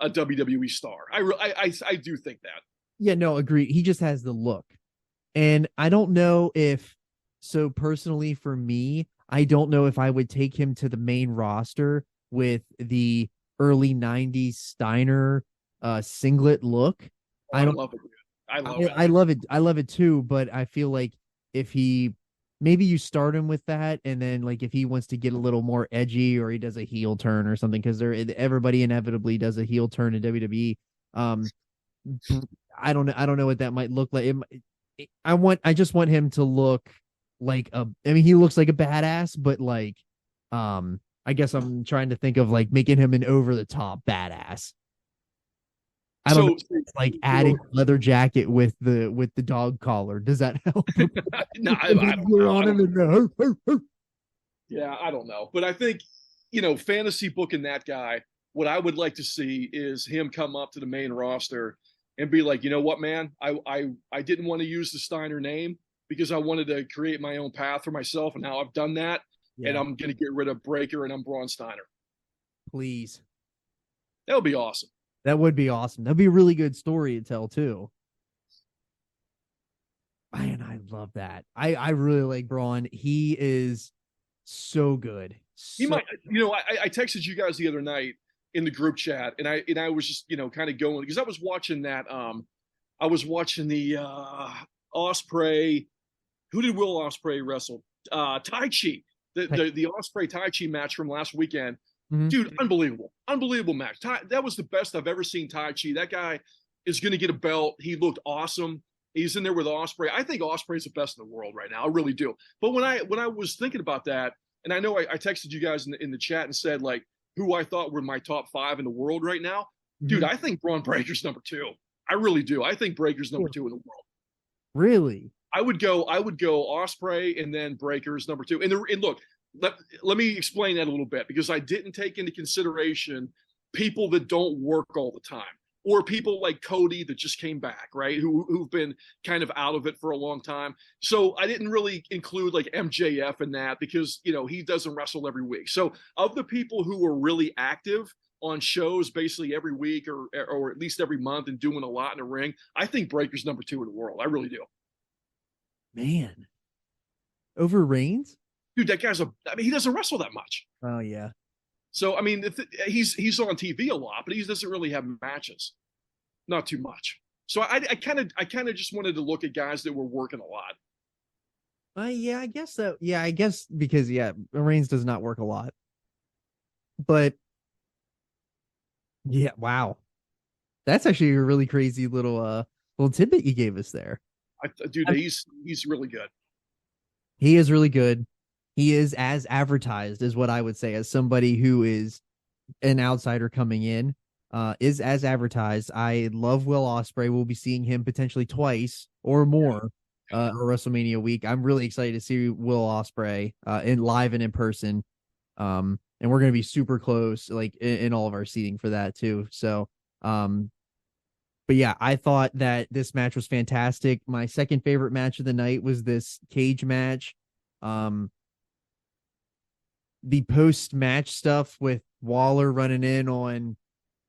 WWE star. I do think that. Yeah, no, agreed. He just has the look. And I don't know if, so personally for me, I don't know if I would take him to the main roster with the early 90s Steiner singlet look. I love it. I love it. I love it too, but I feel like if maybe you start him with that, and then like if he wants to get a little more edgy, or he does a heel turn or something, because everybody inevitably does a heel turn in WWE. I don't know what that might look like. I just want him to look like he looks like a badass, but like, I guess I'm trying to think of like making him an over the top badass. I don't know, like adding leather jacket with the dog collar. Does that help? No, I don't know. Yeah, I don't know. But I think, fantasy booking that guy, what I would like to see is him come up to the main roster and be like, you know what, man, I didn't want to use the Steiner name because I wanted to create my own path for myself, and now I've done that, and I'm going to get rid of Breaker and I'm Braun Steiner. Please. That would be awesome. That would be awesome. That'd be a really good story to tell too. Man, I love that. I really like Braun. He is so good. He might, I texted you guys the other night in the group chat, and I was just, kind of going, because I was watching that. I was watching the Ospreay. Who did Will Ospreay wrestle? Tai Chi. The Ospreay Tai Chi match from last weekend. Mm-hmm. Dude, unbelievable match. That was the best I've ever seen Tai Chi. That guy is going to get a belt. He looked awesome. He's in there with Ospreay. I think Ospreay is the best in the world right now. I really do. But when I was thinking about that, and I know I texted you guys in the chat and said, like, who I thought were my top 5 in the world right now. Mm-hmm. Dude, I think Braun Breaker's number 2. I really do. I think Breaker's number 2 in the world. Really? I would go Ospreay and then Breaker's number 2. And look, let me explain that a little bit, because I didn't take into consideration people that don't work all the time, or people like Cody that just came back, right? Who've been kind of out of it for a long time. So I didn't really include like MJF in that, because, he doesn't wrestle every week. So of the people who are really active on shows basically every week or at least every month and doing a lot in the ring, I think Breaker's number 2 in the world. I really do. Man. Over Reigns? Dude, that guy's he doesn't wrestle that much. Oh, yeah. So, I mean, he's on TV a lot, but he doesn't really have matches. Not too much. So I kind of just wanted to look at guys that were working a lot. Yeah, I guess so. Yeah, I guess because, Reigns does not work a lot. But, yeah, wow. That's actually a really crazy little tidbit you gave us there. Dude, he's really good. He is really good. He is as advertised, is what I would say, as somebody who is an outsider coming in, is as advertised. I love Will Ospreay. We'll be seeing him potentially twice or more at WrestleMania week. I'm really excited to see Will Ospreay in live and in person. And we're going to be super close, like in all of our seating for that too. So, but yeah, I thought that this match was fantastic. My second favorite match of the night was this cage match. The post-match stuff with Waller running in on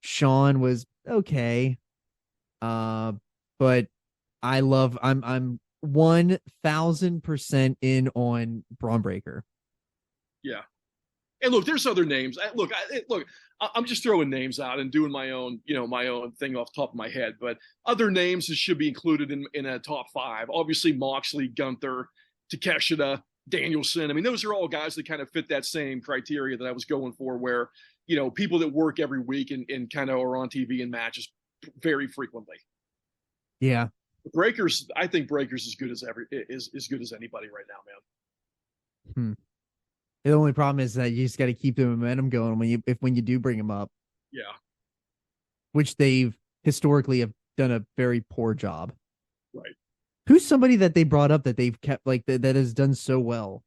Shawn was okay. But I'm 1000% in on Braun Breaker. Yeah. And look, there's other names. I'm just throwing names out and doing my own thing off the top of my head, but other names that should be included in a top 5. Obviously Moxley, Gunther, Takeshita, Danielson. I mean, those are all guys that kind of fit that same criteria that I was going for, where, people that work every week and kind of are on TV in matches very frequently. Yeah. I think Breaker's as good as anybody right now, man. The only problem is that you just got to keep the momentum going when you do bring him up. Yeah. Which they've historically have done a very poor job. Right. Who's somebody that they brought up that they've kept like that has done so well?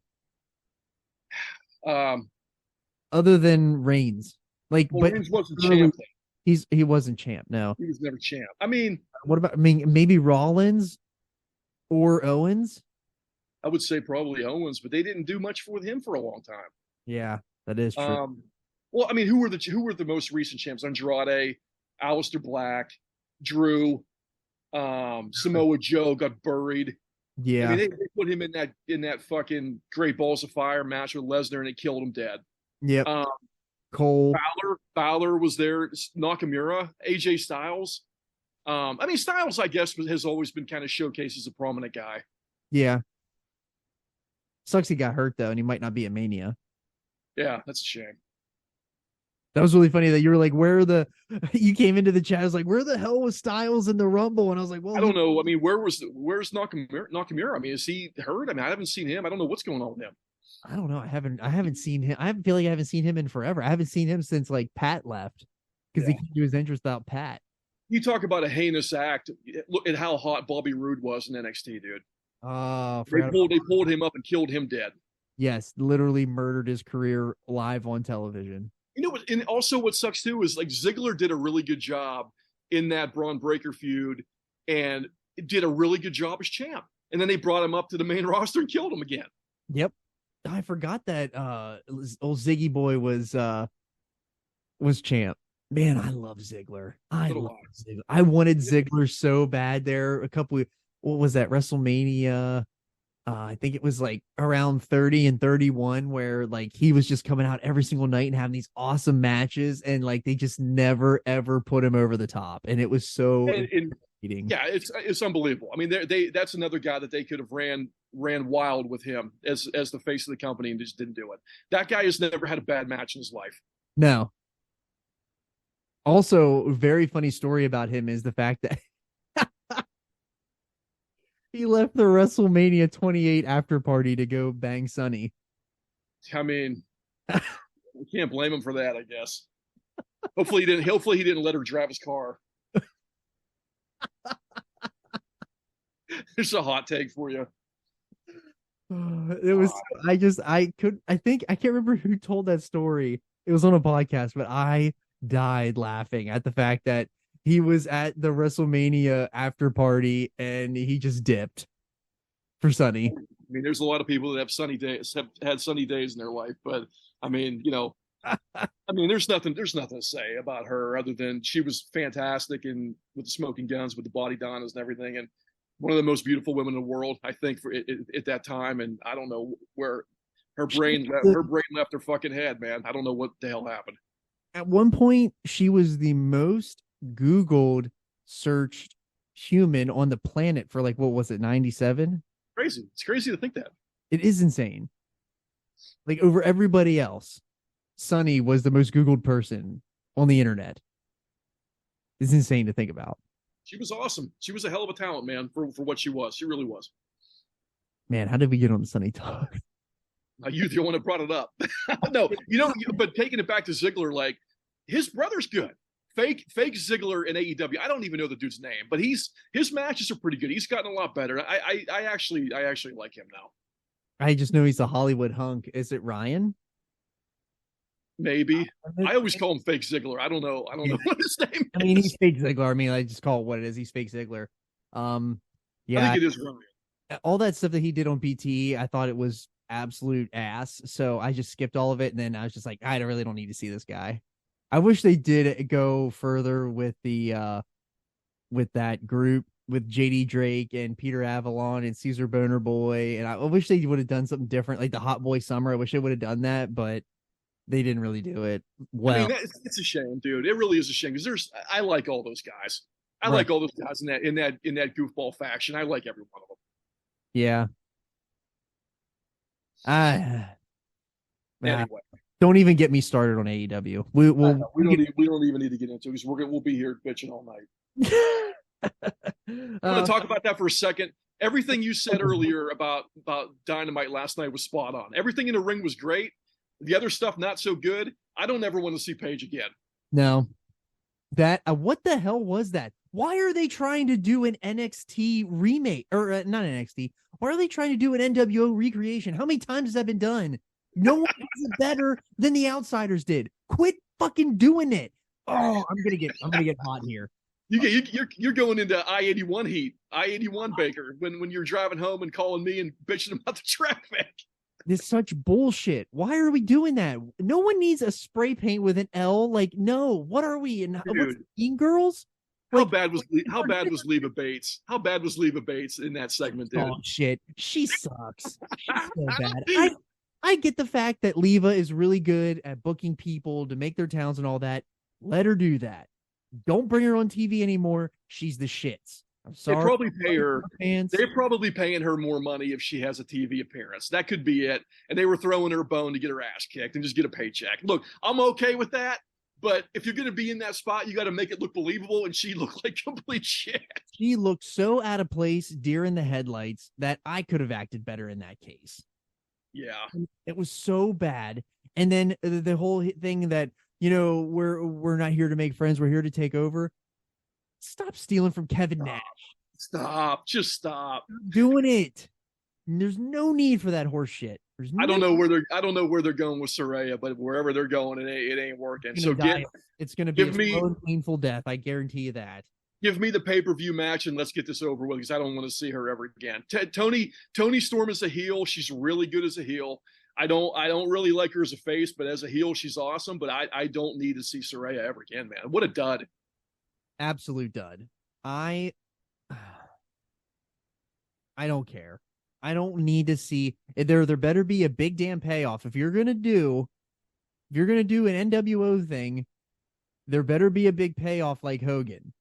Other than Reigns, but Reigns wasn't champ. He wasn't champ. No, he was never champ. I mean, maybe Rollins or Owens. I would say probably Owens, but they didn't do much with him for a long time. Yeah, that is true. Well, I mean, who were the most recent champs? Andrade, Aleister Black, Drew. Samoa Joe got buried. Yeah, I mean, they put him in that fucking Great Balls of Fire match with Lesnar, and it killed him dead. Yep. Cole, Balor was there. Nakamura, AJ Styles. I mean, Styles, I guess, has always been kind of showcased as a prominent guy. Yeah. Sucks he got hurt though, and he might not be at Mania. Yeah, that's a shame. That was really funny that you were like, you came into the chat, I was like, where the hell was Styles in the Rumble? And I was like, well, I don't know. I mean, where's Nakamura? I mean, is he hurt? I mean, I haven't seen him. I don't know what's going on with him. I don't know. I haven't seen him. I feel like I haven't seen him in forever. I haven't seen him since like Pat left, because he couldn't do his entrance without Pat. You talk about a heinous act. Look at how hot Bobby Roode was in NXT, dude. They pulled him up and killed him dead. Yes, literally murdered his career live on television. And also what sucks too is like Ziggler did a really good job in that Braun Breaker feud and did a really good job as champ. And then they brought him up to the main roster and killed him again. Yep. I forgot that old Ziggy Boy was champ. Man, I love Ziggler. I wanted Ziggler so bad there. What was that? WrestleMania. I think it was like around 30 and 31 where like he was just coming out every single night and having these awesome matches, and like they just never ever put him over the top. And it was so yeah, it's unbelievable. I mean, that's another guy that they could have ran wild with him as the face of the company and just didn't do it. That guy has never had a bad match in his life. No. Also, very funny story about him is the fact that he left the WrestleMania 28 after party to go bang Sunny. I mean, we can't blame him for that, I guess. Hopefully he didn't let her drive his car. There's a hot take for you. It was I can't remember who told that story. It was on a podcast, but I died laughing at the fact that he was at the WrestleMania after party and he just dipped for Sunny. I mean, there's a lot of people that have had sunny days in their life, but I mean, there's nothing to say about her other than she was fantastic and with the smoking guns, with the body donnas and everything, and one of the most beautiful women in the world, I think, for at that time. And I don't know where her brain left her fucking head, man. I don't know what the hell happened. At one point, she was the most Googled, searched human on the planet for like, what was it, 97? Crazy. It's crazy to think that. It is insane. Like over everybody else, Sunny was the most Googled person on the internet. It's insane to think about. She was awesome. She was a hell of a talent, man, for what she was. She really was. Man, how did we get on the Sunny talk? You're the one that brought it up. No, but taking it back to Ziggler, like his brother's good. Fake Ziggler in AEW. I don't even know the dude's name, but his matches are pretty good. He's gotten a lot better. I actually like him now. I just know he's a Hollywood hunk. Is it Ryan? Maybe. I always call him Fake Ziggler. I don't know what his name is. I mean, he's Fake Ziggler. I mean, I just call it what it is. He's Fake Ziggler. Yeah. I think it is Ryan. All that stuff that he did on PT, I thought it was absolute ass. So I just skipped all of it. And then I was just like, I really don't need to see this guy. I wish they did go further with with that group with JD Drake and Peter Avalon and Caesar Boner Boy. And I wish they would have done something different, like the Hot Boy Summer. I wish they would have done that, but they didn't really do it well. I mean, it's a shame, dude. It really is a shame because I like all those guys. I like all those guys in that goofball faction. I like every one of them. Yeah. Anyway, don't even get me started on AEW. We don't even need to get into it because we'll be here bitching all night. I'm going to talk about that for a second. Everything you said earlier about Dynamite last night was spot on. Everything in the ring was great. The other stuff not so good. I don't ever want to see Paige again. No. That what the hell was that? Why are they trying to do an NXT remake or not NXT? Why are they trying to do an NWO recreation? How many times has that been done? No one does it better than the Outsiders did. Quit fucking doing it. Oh, I'm gonna get hot here. You're going into I-81 heat, I-81 Baker when you're driving home and calling me and bitching about the traffic. This is such bullshit. Why are we doing that? No one needs a spray paint with an L. Like, no. What are we in? Mean Girls? How bad was Leva Bates? How bad was Leva Bates in that segment, dude? Oh shit, she sucks. She's so bad. I get the fact that Leva is really good at booking people to make their towns and all that. Let her do that. Don't bring her on TV anymore. She's the shits. I'm sorry. They're probably paying her more money if she has a TV appearance. That could be it. And they were throwing her a bone to get her ass kicked and just get a paycheck. Look, I'm okay with that. But if you're going to be in that spot, you got to make it look believable. And she looked like complete shit. She looked so out of place, deer in the headlights, that I could have acted better in that case. Yeah. It was so bad. And then the whole thing that, we're not here to make friends. We're here to take over. Stop stealing from Kevin Nash. Stop. Just stop. Doing it. There's no need for that horse shit. I don't know where they're going with Saraya, but wherever they're going, it ain't working. So it's going to be a give me slow and painful death. I guarantee you that. give me the pay-per-view match and let's get this over with because I don't want to see her ever again. Tony Storm is a heel. She's really good as a heel. I don't really like her as a face, but as a heel, she's awesome. But I don't need to see Saraya ever again, man. What a dud. Absolute dud. I don't care. I don't need to see there better be a big damn payoff. If you're gonna do an NWO thing, there better be a big payoff like Hogan.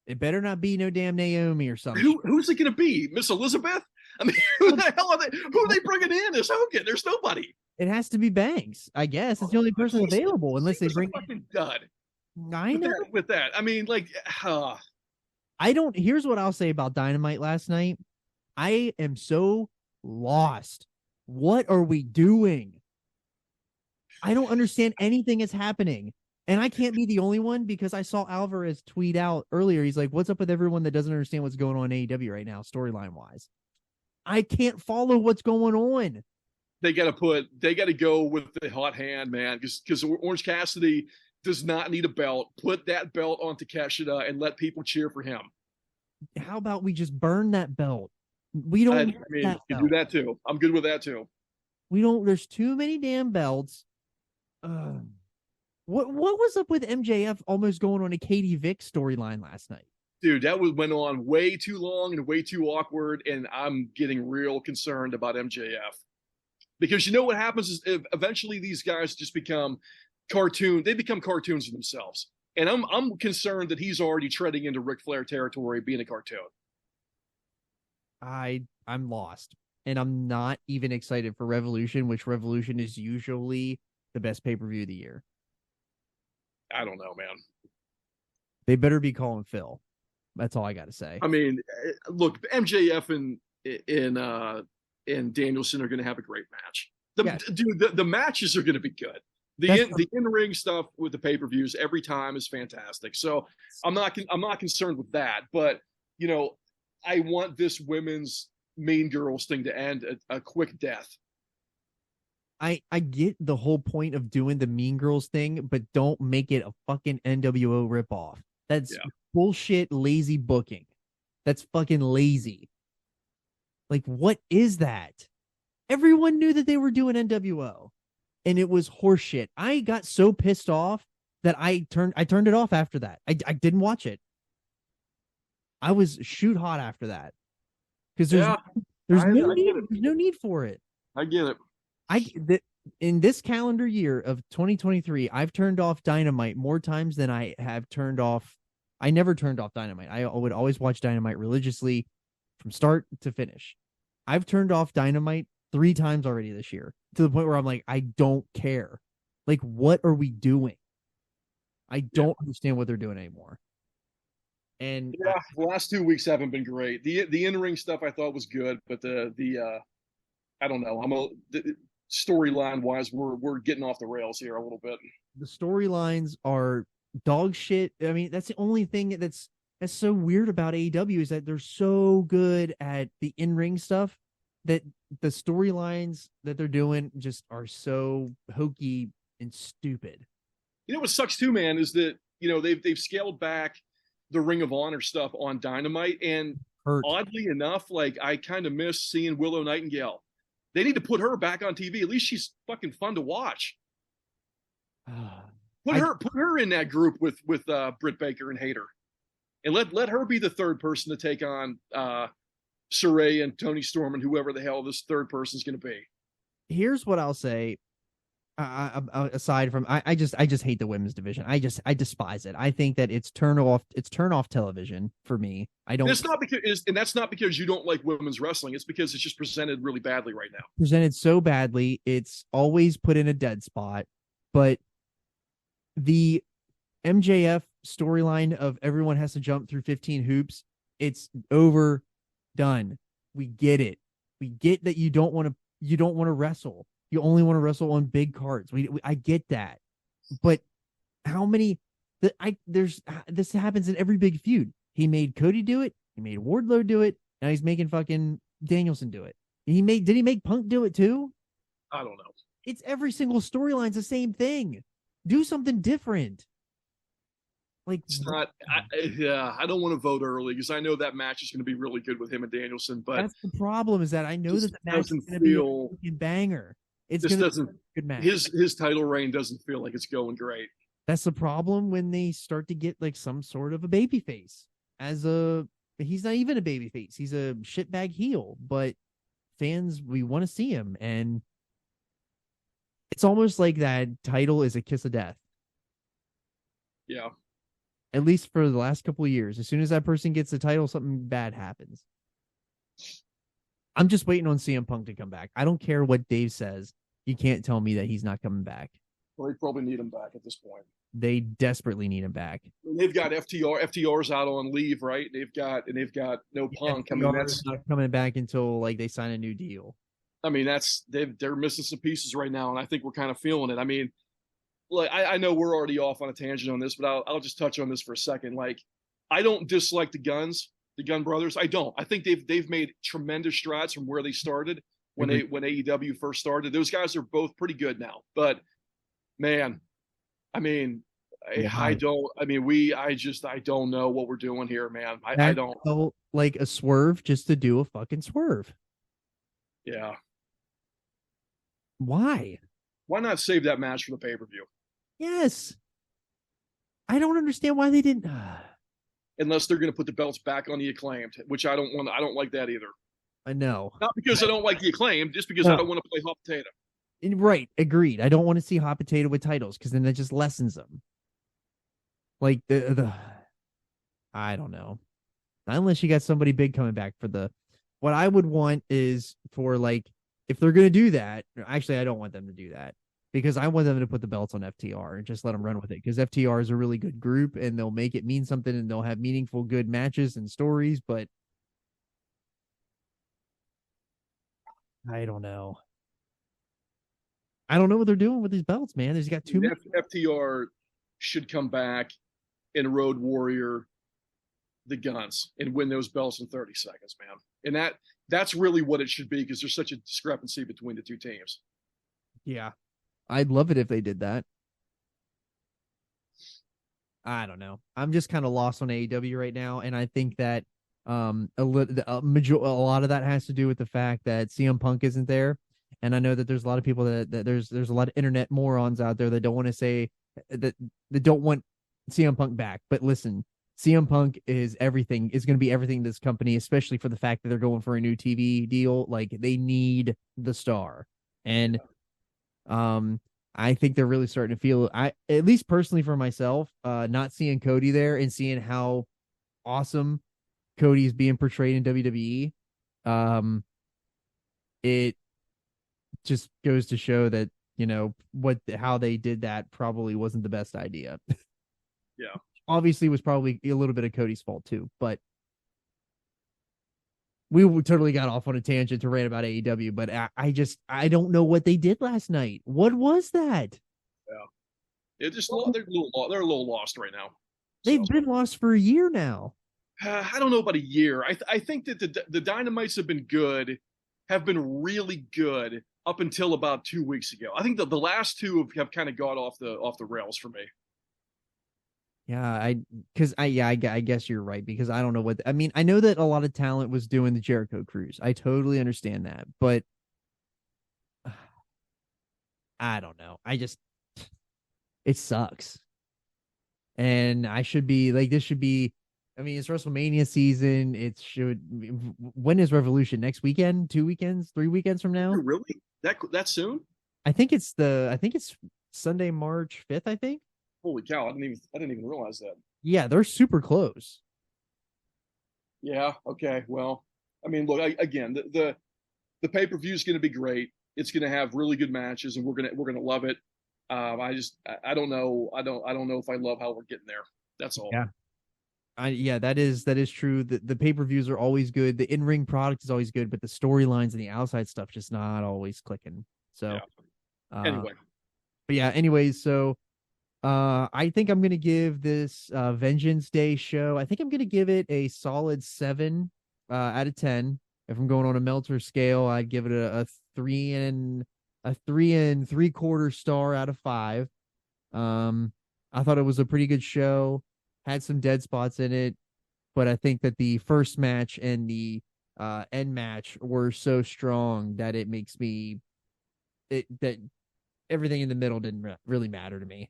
It better not be no damn Naomi or something. Who's it gonna be? Miss Elizabeth? I mean, who the hell are they? Who are they bringing in as Hogan? There's nobody. It has to be Banks, I guess. It's the only person available unless they bring fucking dud. I know. With that. I mean, like I don't here's what I'll say about Dynamite last night. I am so lost. What are we doing? I don't understand anything that's happening. And I can't be the only one because I saw Alvarez tweet out earlier. He's like, what's up with everyone that doesn't understand what's going on in AEW right now, storyline wise? I can't follow what's going on. They got to go with the hot hand, man, because Orange Cassidy does not need a belt. Put that belt on Takeshita and let people cheer for him. How about we just burn that belt? We don't. You do that too. I'm good with that too. We don't. There's too many damn belts. What was up with MJF almost going on a Katie Vick storyline last night? Dude, that went on way too long and way too awkward, and I'm getting real concerned about MJF. Because you know what happens is eventually these guys just become cartoons of themselves. And I'm concerned that he's already treading into Ric Flair territory being a cartoon. I'm lost. And I'm not even excited for Revolution, which Revolution is usually the best pay-per-view of the year. I don't know, man. They better be calling Phil. That's all I got to say. I mean, look, MJF and Danielson are going to have a great match. The matches are going to be good. The in-ring stuff with the pay-per-views every time is fantastic. So I'm not concerned with that. But you know, I want this women's Mean Girls thing to end a quick death. I get the whole point of doing the Mean Girls thing, but don't make it a fucking NWO ripoff. That's bullshit, lazy booking. That's fucking lazy. Like, what is that? Everyone knew that they were doing NWO, and it was horseshit. I got so pissed off that I turned it off after that. I didn't watch it. I was shoot hot after that because there's no need for it. I get it. In this calendar year of 2023, I've turned off Dynamite more times than I have turned off. I never turned off Dynamite. I would always watch Dynamite religiously from start to finish. I've turned off Dynamite 3 times already this year to the point where I'm like, I don't care. Like, what are we doing? I don't understand what they're doing anymore. And the last 2 weeks haven't been great. The in-ring stuff I thought was good, but the I don't know. Storyline wise, we're getting off the rails here a little bit. The storylines are dog shit. I mean, that's the only thing that's so weird about AEW is that they're so good at the in-ring stuff that the storylines that they're doing just are so hokey and stupid. You know what sucks too, man, is that they've scaled back the Ring of Honor stuff on Dynamite, and oddly enough, like I kind of miss seeing Willow Nightingale. They need to put her back on TV. At least she's fucking fun to watch. Put her in that group with Britt Baker and Hayter, and let her be the third person to take on Saraya and Tony Storm and whoever the hell this third person is going to be. Here's what I'll say. Aside from, I just hate the women's division. I despise it. I think that it's turn off television for me. I don't. And that's not because you don't like women's wrestling. It's because it's just presented really badly right now. Presented so badly. It's always put in a dead spot. But the MJF storyline of everyone has to jump through 15 hoops. It's overdone. We get it. We get that you don't want to wrestle. You only want to wrestle on big cards. I get that, but how many? This happens in every big feud. He made Cody do it. He made Wardlow do it. Now he's making fucking Danielson do it. Did he make Punk do it too? I don't know. It's every single storyline's the same thing. Do something different. Like, It's not. I don't want to vote early because I know that match is going to be really good with him and Danielson. But that's the problem, is that I know that the match is doesn't going to be a feel. fucking banger. It's This going to doesn't. be a good match. His title reign doesn't feel like it's going great. That's the problem when they start to get like some sort of a baby face. He's not even a baby face. He's a shitbag heel, but fans, we want to see him. And it's almost like that title is a kiss of death. Yeah. At least for the last couple of years. As soon as that person gets the title, something bad happens. I'm just waiting on CM Punk to come back. I don't care what Dave says. You can't tell me that he's not coming back. Well, they probably need him back at this point. They desperately need him back. They've got FTR. FTR's out on leave, right? They've got no Punk. I mean, that's not coming back until like they sign a new deal. I mean, they're missing some pieces right now, and I think we're kind of feeling it. I mean, like I know we're already off on a tangent on this, but I'll just touch on this for a second. Like, I don't dislike the Gun Brothers. I don't. I think they've made tremendous strides from where they started when AEW first started. Those guys are both pretty good now, but man, I mean, I don't know what we're doing here, man. I don't. Felt like a swerve just to do a fucking swerve. Yeah. Why? Why not save that match for the pay-per-view? Yes. I don't understand why they didn't. Unless they're going to put the belts back on the Acclaimed, which I don't want. I don't like that either. I know. Not because I don't like the Acclaimed, just because I don't want to play hot potato. Right. Agreed. I don't want to see hot potato with titles because then that just lessens them. Like I don't know. Not unless you got somebody big coming back for what I would want is for like, if they're going to do that, actually, I don't want them to do that because I want them to put the belts on FTR and just let them run with it because FTR is a really good group and they'll make it mean something and they'll have meaningful, good matches and stories. But I don't know. I don't know what they're doing with these belts, man. There's got too many. FTR should come back and Road Warrior the Guns and win those belts in 30 seconds, man. And that's really what it should be because there's such a discrepancy between the two teams. Yeah. I'd love it if they did that. I don't know. I'm just kind of lost on AEW right now, and I think that a lot of that has to do with the fact that CM Punk isn't there. And I know that there's a lot of people that there's a lot of internet morons out there that don't want to say that don't want CM Punk back. But listen, CM Punk is everything, is going to be everything to this company, especially for the fact that they're going for a new TV deal. Like they need the star. And I think they're really starting to feel, at least personally for myself, not seeing Cody there and seeing how awesome Cody's being portrayed in WWE. It just goes to show that, how they did that probably wasn't the best idea. Yeah. Obviously, it was probably a little bit of Cody's fault too, but we totally got off on a tangent to rant about AEW, but I don't know what they did last night. What was that? Yeah. They're a little lost right now. They've been lost for a year now. I don't know about a year. I think that the Dynamites have been really good up until about 2 weeks ago. I think the last two have kind of got off the rails for me. Yeah, I guess you're right because I don't know I mean, I know that a lot of talent was doing the Jericho Cruise. I totally understand that, but I don't know. It sucks. And I should be like, this should be, I mean, it's WrestleMania season. When is Revolution? Next weekend? 2 weekends? 3 weekends from now? Really? That soon? I think it's Sunday, March 5th, I think. Holy cow! I didn't even realize that. Yeah, they're super close. Yeah. Okay. Well, I mean, look, again, the pay-per-view is going to be great. It's going to have really good matches, and we're gonna love it. I don't know. I don't know if I love how we're getting there. That's all. Yeah. That is true. The pay-per-views are always good. The in-ring product is always good, but the storylines and the outside stuff just not always clicking. So anyway. But yeah, anyways, so I think I'm gonna give this Vengeance Day show, I think I'm gonna give it a solid 7 out of 10. If I'm going on a Meltzer scale, I'd give it a 3 and a 3 3/4 star out of 5. I thought it was a pretty good show, had some dead spots in it, but I think that the first match and the end match were so strong that it makes me that everything in the middle didn't really matter to me.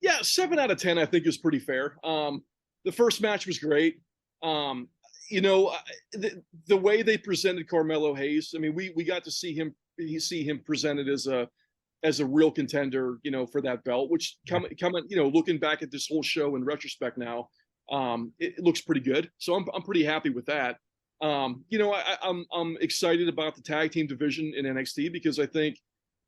Yeah, 7 out of 10 I think is pretty fair. The first match was great. You know, the way they presented Carmelo Hayes, I mean, we got to see him presented as a real contender, you know, for that belt, which coming, you know, looking back at this whole show in retrospect now, it looks pretty good. So I'm pretty happy with that. You know, I'm excited about the tag team division in NXT because I think,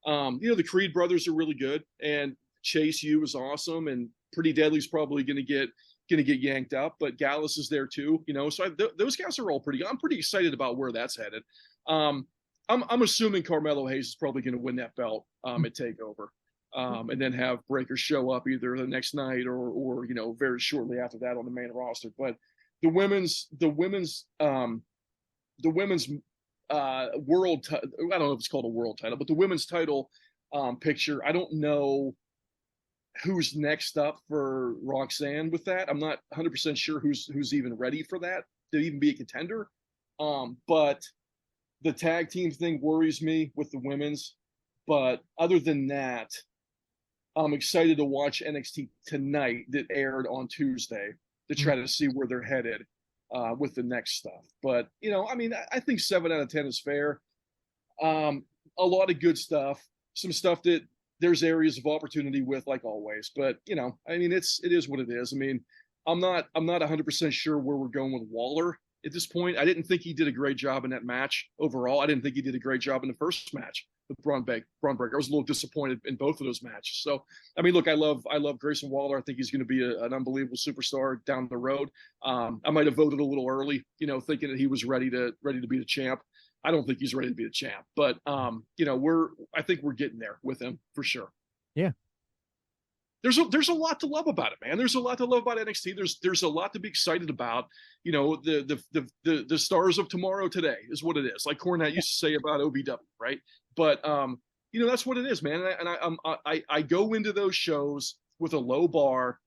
you know, the Creed brothers are really good, and Chase U is awesome, and Pretty Deadly's probably going to get yanked up, but Gallus is there too, you know. So those guys are all I'm pretty excited about where that's headed. I'm assuming Carmelo Hayes is probably going to win that belt at Takeover, and then have Breaker show up either the next night or you know, very shortly after that on the main roster. But the women's world, I don't know if it's called a world title, but the women's title picture, I don't know who's next up for Roxanne with that. I'm not 100% sure who's even ready for that to even be a contender. But the tag team thing worries me with the women's. But other than that, I'm excited to watch NXT tonight that aired on Tuesday to try to see where they're headed with the next stuff. But, you know, I mean, I think 7 out of 10 is fair. A lot of good stuff, some stuff that there's areas of opportunity with, like always. But, you know, I mean, it is what it is. I mean, I'm not 100% sure where we're going with Waller at this point. I didn't think he did a great job in that match overall. I didn't think he did a great job in the first match with Braun Breaker. I was a little disappointed in both of those matches. So, I mean, look, I love Grayson Waller. I think he's going to be an unbelievable superstar down the road. I might have voted a little early, you know, thinking that he was ready to be the champ. I don't think he's ready to be the champ, but you know, I think we're getting there with him for sure. Yeah. There's a lot to love about it, man. There's a lot to love about NXT. There's a lot to be excited about. You know, the stars of tomorrow today is what it is. Like Cornette used to say about OVW, right? But you know, that's what it is, man. And I go into those shows with a low bar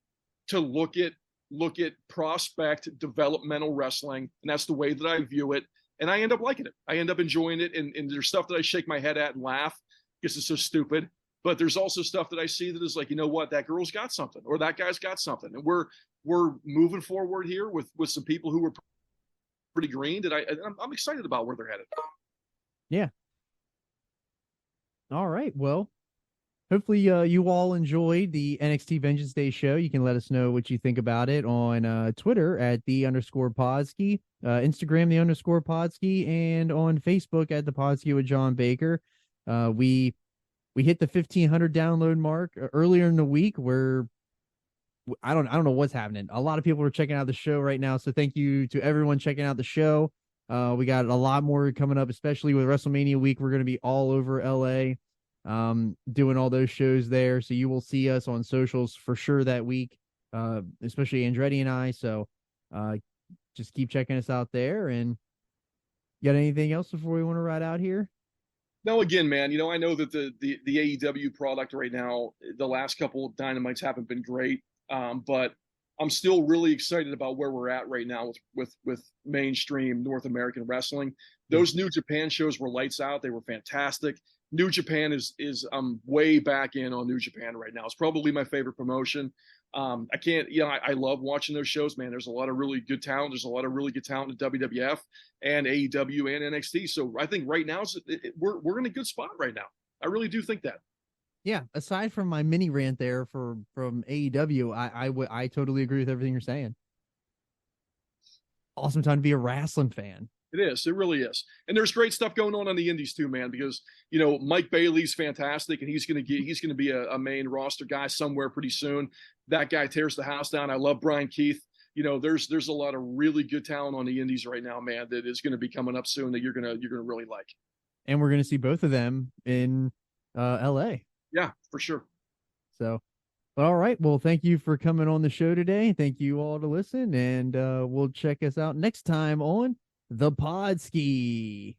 to look at prospect developmental wrestling, and that's the way that I view it. And I end up liking it. I end up enjoying it. And there's stuff that I shake my head at and laugh because it's so stupid. But there's also stuff that I see that is like, you know what, that girl's got something, or that guy's got something. And we're moving forward here with some people who were pretty green. I'm excited about where they're headed. Yeah. All right. Well, hopefully you all enjoyed the NXT Vengeance Day show. You can let us know what you think about it on Twitter at @the_Podski, Instagram @the_Podski, and on Facebook at the Podski with John Baker. We hit the 1,500 download mark earlier in the week, where I don't know what's happening. A lot of people are checking out the show right now, so thank you to everyone checking out the show. We got a lot more coming up, especially with WrestleMania week. We're going to be all over LA, doing all those shows there. So you will see us on socials for sure that week, especially Andretti and I. So just keep checking us out there. And you got anything else before we want to ride out here? No, again, man, you know, I know that the AEW product right now, the last couple of Dynamites haven't been great, but I'm still really excited about where we're at right now with mainstream North American wrestling. Those New Japan shows were lights out. They were fantastic. New Japan is way back in on New Japan right now. It's probably my favorite promotion. I can't, you know, I love watching those shows, man. There's a lot of really good talent. There's a lot of really good talent in WWF and AEW and NXT. So I think right now we're in a good spot right now. I really do think that. Yeah. Aside from my mini rant there from AEW, I totally agree with everything you're saying. Awesome time to be a wrestling fan. It is. It really is. And there's great stuff going on the indies too, man, because, you know, Mike Bailey's fantastic, and he's going to be a main roster guy somewhere pretty soon. That guy tears the house down. I love Brian Keith. You know, there's a lot of really good talent on the indies right now, man, that is going to be coming up soon that you're going to really like. And we're going to see both of them in LA. Yeah, for sure. So, all right. Well, thank you for coming on the show today. Thank you all to listen, and we'll check us out next time on the Podski.